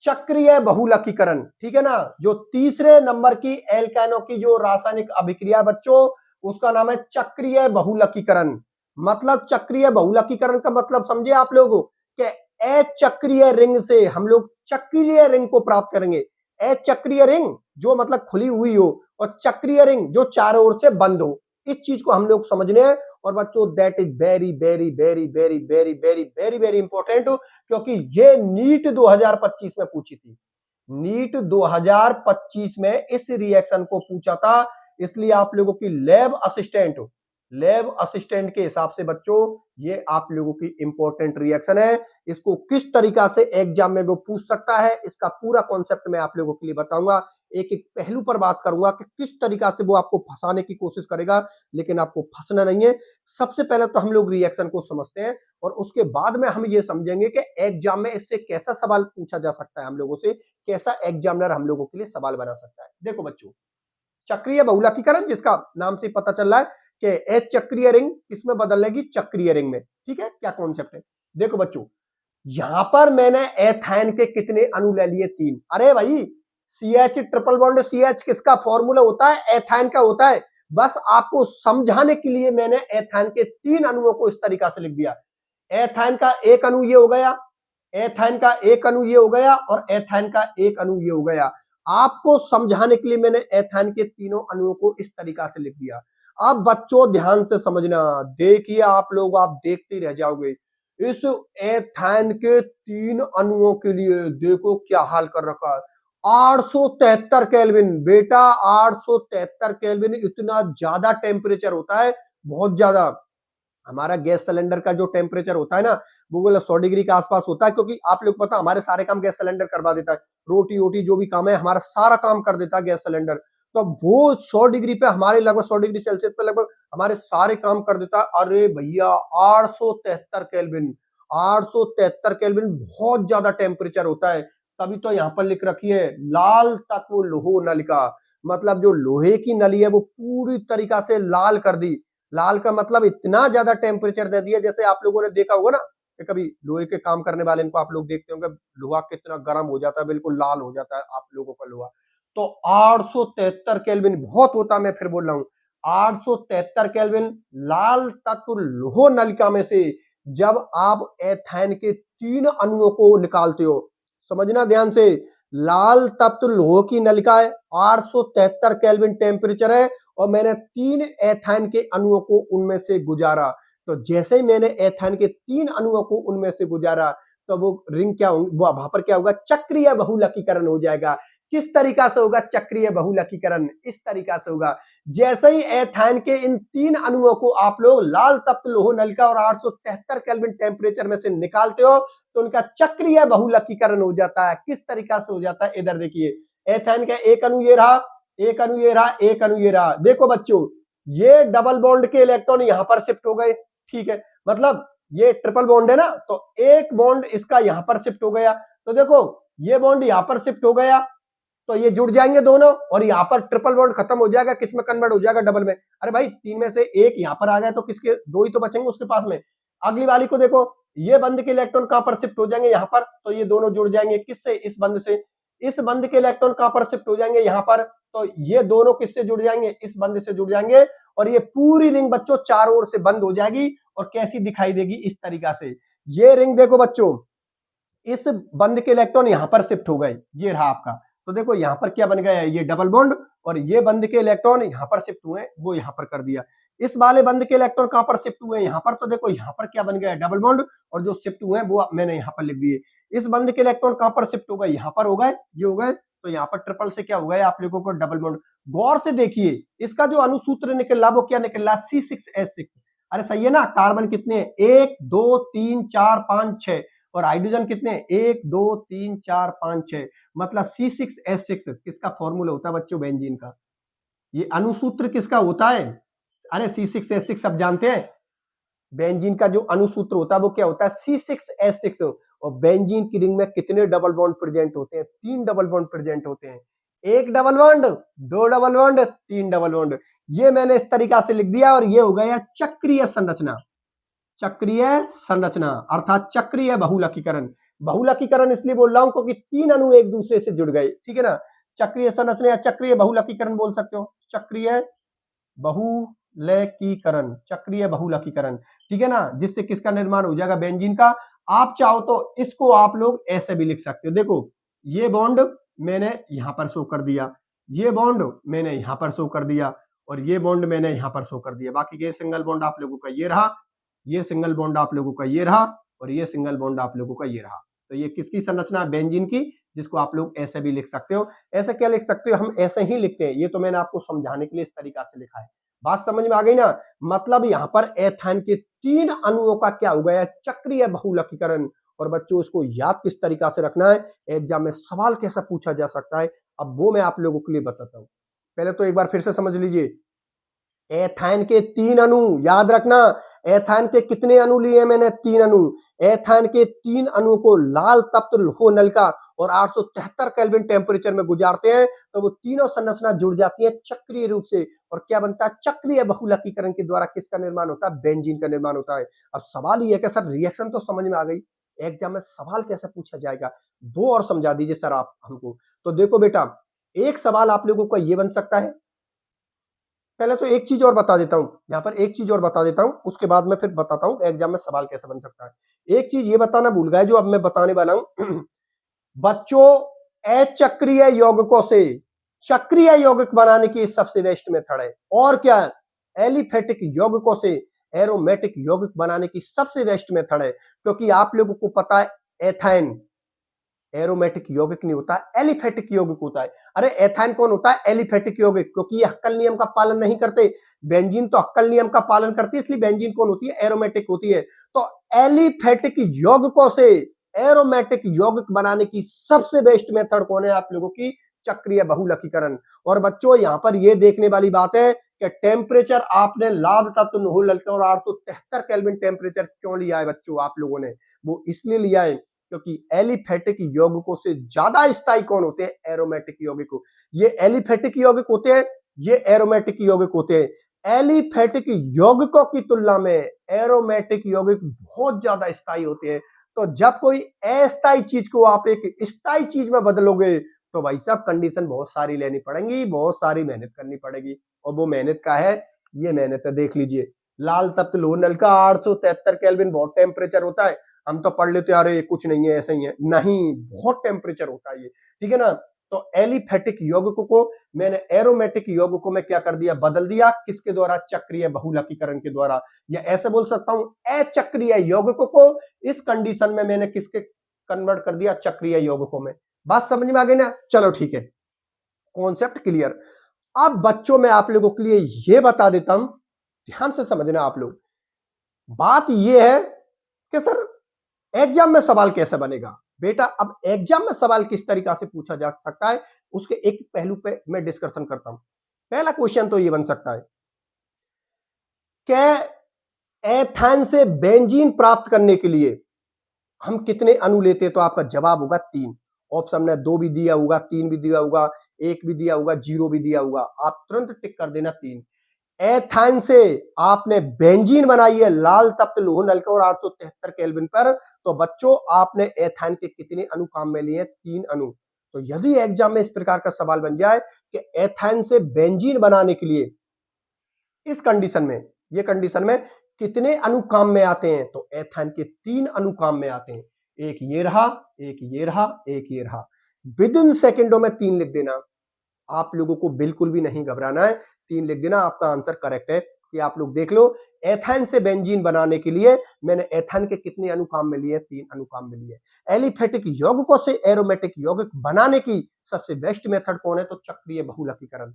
चक्रीय बहुलकीकरण। ठीक है ना? जो तीसरे नंबर की एल्कानो की जो रासायनिक अभिक्रिया बच्चों, उसका नाम है चक्रीय बहुलकीकरण। मतलब चक्रीय बहुलकीकरण का मतलब समझे आप लोग कि अचक्रीय रिंग से हम लोग चक्रीय रिंग को प्राप्त करेंगे। अचक्रीय रिंग जो मतलब खुली हुई हो, और चक्रीय रिंग जो चारों ओर से बंद हो, इस चीज को हम लोग समझने हैं। और बच्चों that is very very very very very very very very important, क्योंकि ये नीट 2025 में पूछी थी। नीट 2025 में इस रिएक्शन को पूछा था, इसलिए आप लोगों की लैब असिस्टेंट के हिसाब से बच्चों ये आप लोगों की इंपॉर्टेंट रिएक्शन है। इसको किस तरीका से एग्जाम में वो पूछ सकता है, इसका पूरा कॉन्सेप्ट मैं आप लोगों के लिए बताऊंगा। एक एक पहलू पर बात करूंगा कि किस तरीका से वो आपको फंसाने की कोशिश करेगा, लेकिन आपको फंसना नहीं है। सबसे पहले तो हम लोग रिएक्शन को समझते हैं, और उसके बाद में हम ये समझेंगे कि एग्जाम में इससे कैसा सवाल पूछा जा सकता है, हम लोगों से कैसा एग्जामिनर हम लोगों के लिए सवाल बना सकता है। देखो बच्चों, चक्रीय बहुलकीकरण जिसका नाम से पता चल रहा है कि चक्रीय रिंग किसमें बदलेगी, चक्रीय रिंग में। ठीक है, क्या कॉन्सेप्ट है? देखो बच्चों, यहां पर मैंने एथाइन के कितने अणु ले लिए? 3। अरे भाई CH ट्रिपल बॉन्ड CH किसका फॉर्मूला होता है? एथाइन का होता है। बस आपको समझाने के लिए मैंने एथाइन के 3 अणुओं को इस तरीका से लिख दिया। एथाइन का एक अणु ये हो गया, एथाइन का एक अणु ये हो गया, और एथाइन का एक अणु ये हो गया। आपको समझाने के लिए मैंने एथाइन के तीनों अणुओं को इस तरीका से लिख दिया। अब बच्चों ध्यान से समझना, देखिए आप लोग, आप देखते रह जाओगे। इस एथाइन के 3 अणुओं के लिए देखो क्या हाल कर रखा है। 873 केल्विन बेटा, 873 केल्विन इतना ज्यादा टेम्परेचर होता है, बहुत ज्यादा। हमारा गैस सिलेंडर का जो टेम्परेचर होता है ना, वो बोला 100 डिग्री के आसपास होता है, क्योंकि आप लोग पता हमारे सारे काम गैस सिलेंडर करवा देता है। रोटी वोटी जो भी काम है हमारा सारा काम कर देता है गैस सिलेंडर। तो वो 100 डिग्री पे हमारे लगभग 100 डिग्री सेल्सियस पे लगभग हमारे सारे काम कर देता है। अरे भैया 873 केल्विन, 873 केल्विन बहुत ज्यादा टेम्परेचर होता है। तभी तो यहाँ पर लिख रखी है लाल तत्व लोहो नलिका, मतलब जो लोहे की नली है वो पूरी तरीका से लाल कर दी। लाल का मतलब इतना ज्यादा टेम्परेचर दे दिया, जैसे आप लोगों ने देखा होगा ना कि कभी लोहे के काम करने वाले इनको आप लोग देखते होंगे, लोहा कितना गर्म हो जाता है, बिल्कुल लाल हो जाता है आप लोगों का लोहा। तो 873 केल्विन बहुत होता, मैं फिर बोल रहा हूं 873 केल्विन लाल तत्व लोह नलिका में से जब आप एथेन के 3 अणुओं को निकालते हो, समझना ध्यान से, लाल तत्व लोह की नलिका है, 873 केल्विन टेम्परेचर है, और मैंने 3 एथाइन के अणुओं को उनमें से गुजारा। तो जैसे ही मैंने एथाइन के 3 अणुओं को उनमें से गुजारा, तो वो रिंग क्या होंगे, वहां पर क्या होगा, चक्रीय बहुलकीकरण हो जाएगा। किस तरीका से होगा चक्रीय बहुलकीकरण? इस तरीका से होगा, जैसे ही एथाइन के इन 3 अणुओं को आप लोग लाल तत्व लोह नलिका और 873 केल्विन टेम्परेचर में से निकालते हो, तो उनका चक्रीय बहुलकीकरण हो जाता है। किस तरीका से हो जाता है? इधर देखिए, एथाइन का एक अणु ये रहा, एक अणु ये रहा, एक अणु ये रहा। देखो बच्चों, ये डबल बॉन्ड के इलेक्ट्रॉन यहां पर शिफ्ट हो गए। ठीक है, मतलब ये ट्रिपल बॉन्ड है ना, तो एक बॉन्ड इसका यहां पर शिफ्ट हो गया। तो देखो ये बॉन्ड यहां पर शिफ्ट हो गया, तो ये जुड़ जाएंगे दोनों, और यहां पर ट्रिपल बॉन्ड खत्म हो जाएगा, किसमें कन्वर्ट हो जाएगा, डबल में। अरे भाई 3 में से एक यहां पर आ गया, तो किसके 2 ही तो बचेंगे उसके पास में। अगली वाली को देखो, ये बंद के इलेक्ट्रॉन कहां पर शिफ्ट हो जाएंगे, यहां पर, तो ये दोनों जुड़ जाएंगे किससे, इस बंद से। इस बंध के इलेक्ट्रॉन कहां पर शिफ्ट हो जाएंगे, यहां पर। तो ये दोनों किससे जुड़ जाएंगे, इस बंध से जुड़ जाएंगे, और ये पूरी रिंग बच्चों चारों ओर से बंद हो जाएगी। और कैसी दिखाई देगी, इस तरीका से। ये रिंग देखो बच्चों, इस बंध के इलेक्ट्रॉन यहां पर शिफ्ट हो गए, ये रहा आपका। तो देखो यहां पर क्या बन गया है, ये डबल बॉन्ड, और ये बंध के इलेक्ट्रॉन यहां पर शिफ्ट हुए, वो यहां पर कर दिया। इस वाले बंध के इलेक्ट्रॉन कहां पर शिफ्ट हुए, यहां पर। तो देखो यहां पर क्या बन गया है, डबल बॉन्ड, और जो शिफ्ट हुए हैं वो मैंने यहां पर लिख दिए। इस बंध के इलेक्ट्रॉन कहां पर शिफ्ट हो गए, यहां पर हो गए, ये हो गए। तो यहाँ पर ट्रिपल से क्या हो गया आप लोगों को, डबल बॉन्ड। गौर से देखिए, इसका जो अनुसूत्र निकला वो क्या निकला, C6H6। अरे सही है ना। कार्बन कितने हैं, 1 2 3 4 5 6, और हाइड्रोजन कितने, 1 2 3 4 5 6। मतलब C6H6 किसका फॉर्मूला होता है बच्चों, बेंजीन का। ये अनुसूत्र किसका होता है, अरे C6H6 सब जानते हैं। बेंजीन का जो अनुसूत्र होता है वो क्या होता है, C6H6। और बेंजीन की रिंग में कितने डबल बॉन्ड प्रेजेंट होते हैं, 3 डबल बॉन्ड प्रेजेंट होते हैं। 1 double bond, 2 double bond, 3 double bond. ये मैंने इस तरीका से लिख दिया, और ये हो गया चक्रीय संरचना। चक्रीय संरचना अर्थात चक्रीय बहुलकीकरण। बहुलकीकरण इसलिए बोल रहा हूं क्योंकि 3 अणु एक दूसरे से जुड़ गए, ठीक है ना। चक्रीय संरचना या चक्रीय बहुलकीकरण बोल सकते हो, चक्रीय बहुलकीकरण, चक्रीय बहुलकीकरण, ठीक है ना। जिससे किसका निर्माण हो जाएगा, बेंजीन का। आप चाहो तो इसको आप लोग ऐसे भी लिख सकते हो। देखो ये बॉन्ड मैंने यहां पर शो कर दिया, ये बॉन्ड मैंने यहां पर शो कर दिया, और ये बॉन्ड मैंने यहां पर शो कर दिया। बाकी ये सिंगल बॉन्ड आप लोगों का ये रहा, ये सिंगल बॉन्ड आप लोगों का ये रहा, और ये सिंगल बॉन्ड आप लोगों का ये रहा। तो ये किसकी संरचना है, बेंजीन की, जिसको आप लोग ऐसे भी लिख सकते हो। ऐसे क्या लिख सकते हो, हम ऐसे ही लिखते हैं। ये तो मैंने आपको समझाने के लिए इस तरीका से लिखा है। बात समझ में आ गई ना। मतलब यहां पर एथाइन के 3 अणुओं का क्या हो गया, चक्रीय बहुलकीकरण। और बच्चों इसको याद किस तरीका से रखना है, एग्जाम में सवाल कैसा पूछा जा सकता है, अब वो मैं आप लोगों के लिए बताता हूं। पहले तो एक बार फिर से समझ लीजिए, एथाइन के 3 अणु, याद रखना। एथाइन के कितने अणु लिए मैंने, 3 अणु। एथाइन के 3 अणु को लाल तप्त लोह नलिका और 873 केल्विन टेम्परेचर में गुजारते हैं, तो वो तीनों संरचना जुड़ जाती है चक्रीय रूप से। और क्या बनता है, चक्रीय बहुलकीकरण के द्वारा किसका निर्माण होता है, बेंजीन का निर्माण होता है। अब सवाल ये है कि सर रिएक्शन तो समझ में आ गई, एग्जाम में सवाल कैसे पूछा जाएगा वो और समझा दीजिए सर आप हमको। तो देखो बेटा, एक सवाल आप लोगों का ये बन सकता है। पहले तो एक चीज और बता देता हूं, यहां पर एक चीज और बता देता हूं, उसके बाद मैं फिर बताता हूं एग्जाम में सवाल कैसे बन सकता है। एक चीज ये बताना भूल गए जो अब मैं बताने वाला हूं। बच्चों, अचक्रीय यौगिकों से चक्रीय यौगिक बनाने की सबसे बेस्ट मेथड है। और क्या है, एलिफेटिक यौगिकों से एरोमेटिक यौगिक बनाने की सबसे बेस्ट मेथड है। क्योंकि आप लोगों को पता है एथाइन एरोमेटिक यौगिक नहीं होता, एलिफेटिक यौगिक होता है। अरे एथाइन कौन होता है, एलिफेटिक यौगिक, क्योंकि ये हक्कल नियम का पालन नहीं करते। बेंजीन तो हक्कल नियम का पालन करती है, इसलिए बेंजीन कौन होती है, एरोमेटिक होती है। तो एलिफेटिक यौगिकों से एरोमेटिक यौगिक बनाने की सबसे बेस्ट मेथड कौन है, आप लोगों की चक्रीय बहुलकीकरण। और बच्चों यहां पर यह देखने वाली बात है कि टेम्परेचर आपने लाभ तत्व लोह नलिका और 873 केल्विन टेम्परेचर क्यों लिया है बच्चों, आप लोगों ने वो इसलिए लिया है क्योंकि एलिफेटिक यौगिकों से ज्यादा स्थायी कौन होते हैं, एरोमेटिक यौगिक। ये एलिफेटिक यौगिक होते हैं, ये एरोमेटिक यौगिक होते हैं। एलिफेटिक यौगिकों की तुलना में एरोमेटिक यौगिक बहुत ज्यादा स्थायी होते हैं। तो जब कोई अस्थायी चीज को आप एक स्थायी चीज में बदलोगे तो भाई साहब कंडीशन बहुत सारी लेनी पड़ेगी, बहुत सारी मेहनत करनी पड़ेगी। और वो मेहनत का है, ये मेहनत है, देख लीजिए। लाल तप्त लोह नलिका 873 केल्विन बहुत टेम्परेचर होता है। हम तो पढ़ लेते यार ये कुछ नहीं है, ऐसा ही है, नहीं, बहुत टेम्परेचर होता है ये, ठीक है ना। तो एलिफेटिक यौगिकों को मैंने एरोमेटिक यौगिकों में क्या कर दिया, बदल दिया, किसके द्वारा, चक्रीय बहुलकीकरण के द्वारा। या ऐसे बोल सकता हूं, अचक्रीय यौगिकों को इस कंडीशन में मैंने किसके कन्वर्ट कर दिया, चक्रीय यौगिकों में। बात समझ में आ गई ना, चलो ठीक है, कॉन्सेप्ट क्लियर। अब बच्चों में आप लोगों के लिए यह बता देता हूं, ध्यान से समझना आप लोग। बात यह है कि सर एग्जाम में सवाल कैसे बनेगा बेटा। अब एग्जाम में सवाल किस तरीका से पूछा जा सकता है, उसके एक पहलू पे मैं डिस्कशन करता हूं। पहला क्वेश्चन तो ये बन सकता है कि एथाइन से बेंजीन प्राप्त करने के लिए हम कितने अणु लेते हैं, तो आपका जवाब होगा 3। ऑप्शन में 2 भी दिया होगा, 3 भी दिया होगा, 1 भी दिया होगा, 0 भी दिया होगा, आप तुरंत टिक कर देना 3। एथाइन से आपने बेंजीन बनाई है लाल तप्त लोह नलिका और 873 केल्विन पर, तो बच्चों आपने एथाइन के कितने अणु काम में लिए, 3 अणु। तो यदि एग्जाम में इस प्रकार का सवाल बन जाए कि एथेन से बेंजीन बनाने के लिए इस कंडीशन में, ये कंडीशन में कितने अणु काम में आते हैं, तो एथेन के 3 अणु काम में आते हैं। एक ये रहा, एक ये रहा, एक ये रहा। विद इन सेकेंडों में 3 लिख देना। आप लोगों को बिल्कुल भी नहीं घबराना है, 3 लिख देना, आपका आंसर करेक्ट है। कि आप लोग देख लो, एथेन से बेंजीन बनाने के लिए मैंने एथेन के कितने अणु काम में लिए, 3 अणु काम में लिए। एलिफेटिक यौगिकों से एरोमेटिक यौगिक बनाने की सबसे बेस्ट मेथड कौन है, तो चक्रीय बहुलकीकरण।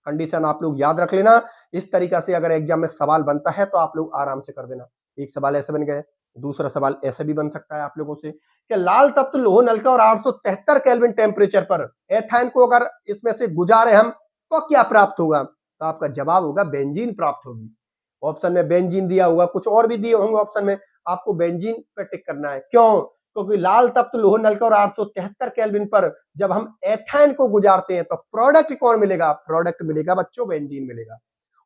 कंडीशन आप लोग याद रख लेना। इस तरीका से अगर एग्जाम में सवाल बनता है तो आप लोग आराम से कर देना। एक सवाल ऐसे बन गए, दूसरा सवाल ऐसे भी बन सकता है आप लोगों से कि लाल तत्व लोह नलका और 873 केल्विन टेम्परेचर पर एथेन को अगर इसमें से गुजारे हम तो क्या प्राप्त होगा, तो आपका जवाब होगा बेंजीन प्राप्त होगी। ऑप्शन में बेंजीन दिया होगा, कुछ और भी दिए होंगे ऑप्शन में, आपको बेंजीन पे टिक करना है। क्यों, क्योंकि लाल तत्व लोह नलका और 873 केल्विन पर जब हम एथेन को गुजारते हैं तो प्रोडक्ट कौन मिलेगा, प्रोडक्ट मिलेगा बच्चों बेंजीन मिलेगा।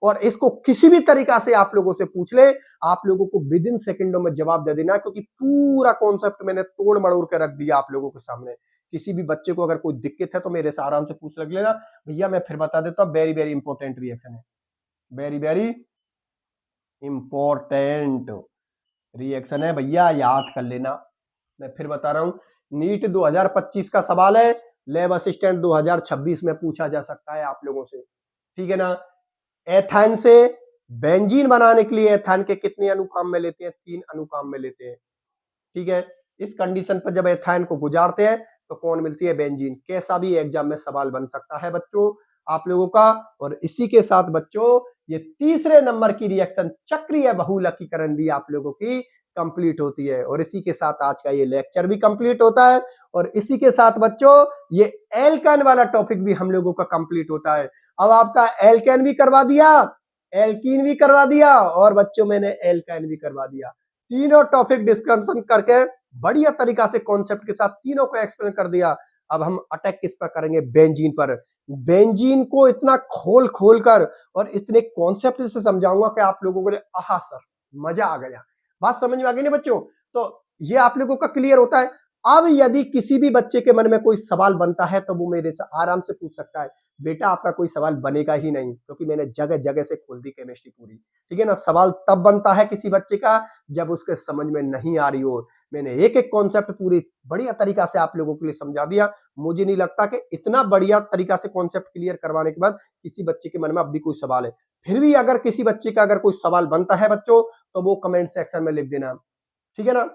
और इसको किसी भी तरीका से आप लोगों से पूछ ले, आप लोगों को विद इन सेकेंडों में जवाब दे देना, क्योंकि पूरा कॉन्सेप्ट मैंने तोड़ मड़ोड़ के रख दिया आप लोगों के सामने। किसी भी बच्चे को अगर कोई दिक्कत है तो मेरे से आराम से पूछ लग लेना। भैया मैं फिर बता देता हूं, वेरी वेरी इंपॉर्टेंट रिएक्शन है, वेरी वेरी इंपॉर्टेंट रिएक्शन है भैया, याद कर लेना। मैं फिर बता रहा हूं, नीट 2025 का सवाल है, लैब असिस्टेंट 2026 में पूछा जा सकता है आप लोगों से, ठीक है ना। एथेन से बेंजीन बनाने के लिए एथेन के कितने अणु काम में लेते हैं, 3 अणु काम में लेते हैं, ठीक है। इस कंडीशन पर जब एथेन को गुजारते हैं तो कौन मिलती है, बेंजीन। कैसा भी एग्जाम में सवाल बन सकता है बच्चों आप लोगों का। और इसी के साथ बच्चों ये तीसरे नंबर की रिएक्शन चक्रीय बहुलकीकरण भी आप लोगों की कंप्लीट होती है। और इसी के साथ आज का ये लेक्चर भी कंप्लीट होता है। और इसी के साथ बच्चों ये एल्केन वाला टॉपिक भी हम लोगों का कंप्लीट होता है। अब आपका एल्केन भी करवा दिया, एल्कीन भी करवा दिया, और बच्चों मैंने एल्केन भी करवा दिया। तीनों टॉपिक डिस्कशन करके बढ़िया तरीका से कॉन्सेप्ट के साथ तीनों को एक्सप्लेन कर दिया। अब हम अटैक किस पर करेंगे, बेंजीन पर। बेंजीन को इतना खोल खोल कर और इतने कॉन्सेप्ट से समझाऊंगा कि आप लोगों को आहा सर मजा आ गया। बात समझ में आ गई ना बच्चों, तो ये आप लोगों का क्लियर होता है। अब यदि किसी भी बच्चे के मन में कोई सवाल बनता है तो वो मेरे से आराम से पूछ सकता है। बेटा आपका कोई सवाल बनेगा ही नहीं, क्योंकि मैंने जगह जगह से खोल दी केमिस्ट्री पूरी, ठीक है ना। सवाल तब बनता है किसी बच्चे का जब उसके समझ में नहीं आ रही हो। मैंने एक एक कॉन्सेप्ट पूरी बढ़िया तरीका से आप लोगों के लिए समझा दिया। मुझे नहीं लगता कि इतना बढ़िया तरीका से कॉन्सेप्ट क्लियर करवाने के बाद किसी बच्चे के मन में अब भी कोई सवाल है। फिर भी अगर किसी बच्चे का अगर कोई सवाल बनता है बच्चों, तो वो कमेंट सेक्शन में लिख देना, ठीक है ना।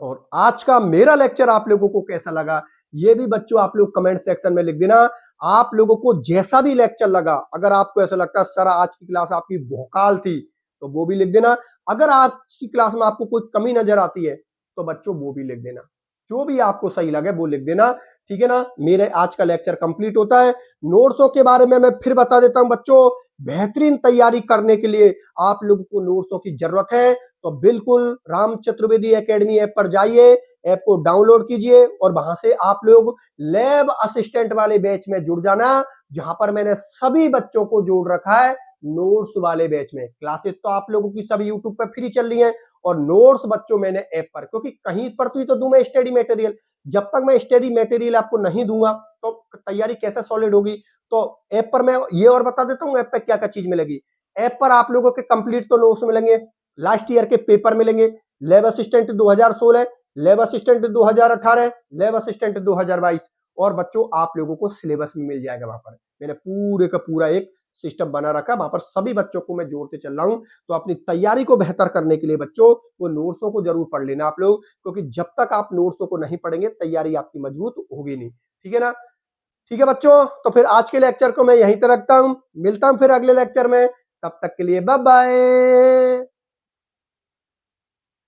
और आज का मेरा लेक्चर आप लोगों को कैसा लगा, ये भी बच्चों आप लोग कमेंट सेक्शन में लिख देना। आप लोगों को जैसा भी लेक्चर लगा, अगर आपको ऐसा लगता है सर आज की क्लास आपकी भोकाल थी, तो वो भी लिख देना। अगर आज की क्लास में आपको कोई कमी नजर आती है तो बच्चों वो भी लिख देना। जो भी आपको सही लगे वो लिख देना, ठीक है ना। मेरे आज का लेक्चर कंप्लीट होता है। नोट्सों के बारे में मैं फिर बता देता हूं बच्चों, बेहतरीन तैयारी करने के लिए आप लोगों को नोट्सों की जरूरत है, तो बिल्कुल राम चतुर्वेदी एकेडमी ऐप पर जाइए, ऐप को डाउनलोड कीजिए और वहां से आप लोग लैब असिस्टेंट वाले बैच में जुड़ जाना, जहां पर मैंने सभी बच्चों को जोड़ रखा है नोट्स वाले बैच में। क्लासेस तो आप लोगों की सब यूट्यूब पर फ्री चल रही हैं, और नोट्स बच्चों मैंने ऐप पर, क्योंकि कहीं पर तो दूं मैं स्टडी मटेरियल, जब तक मैं स्टडी मटेरियल आपको नहीं दूंगा तो तैयारी कैसे सॉलिड होगी। तो ऐप पर मैं ये और बता देता हूं ऐप पर क्या क्या चीज मिलेगी। ऐप पर आप लोगों के कंप्लीट तो नोट्स मिलेंगे, लास्ट ईयर के पेपर मिलेंगे, lab assistant 2016, lab assistant 2018, lab assistant 2022, और बच्चों आप लोगों को सिलेबस भी मिल जाएगा। वहां पर मैंने पूरे का पूरा एक सिस्टम बना रखा, वहां पर सभी बच्चों को मैं जोड़ते चल रहा हूं। तो अपनी तैयारी को बेहतर करने के लिए बच्चों वो नोट्सों को जरूर पढ़ लेना आप लोग, क्योंकि जब तक आप नोट्सों को नहीं पढ़ेंगे तैयारी आपकी मजबूत होगी नहीं, ठीक है ना। ठीक है बच्चों, तो फिर आज के लेक्चर को मैं यहीं तक रखता हूं, मिलता हूं फिर अगले लेक्चर में, तब तक के लिए बाय बाय।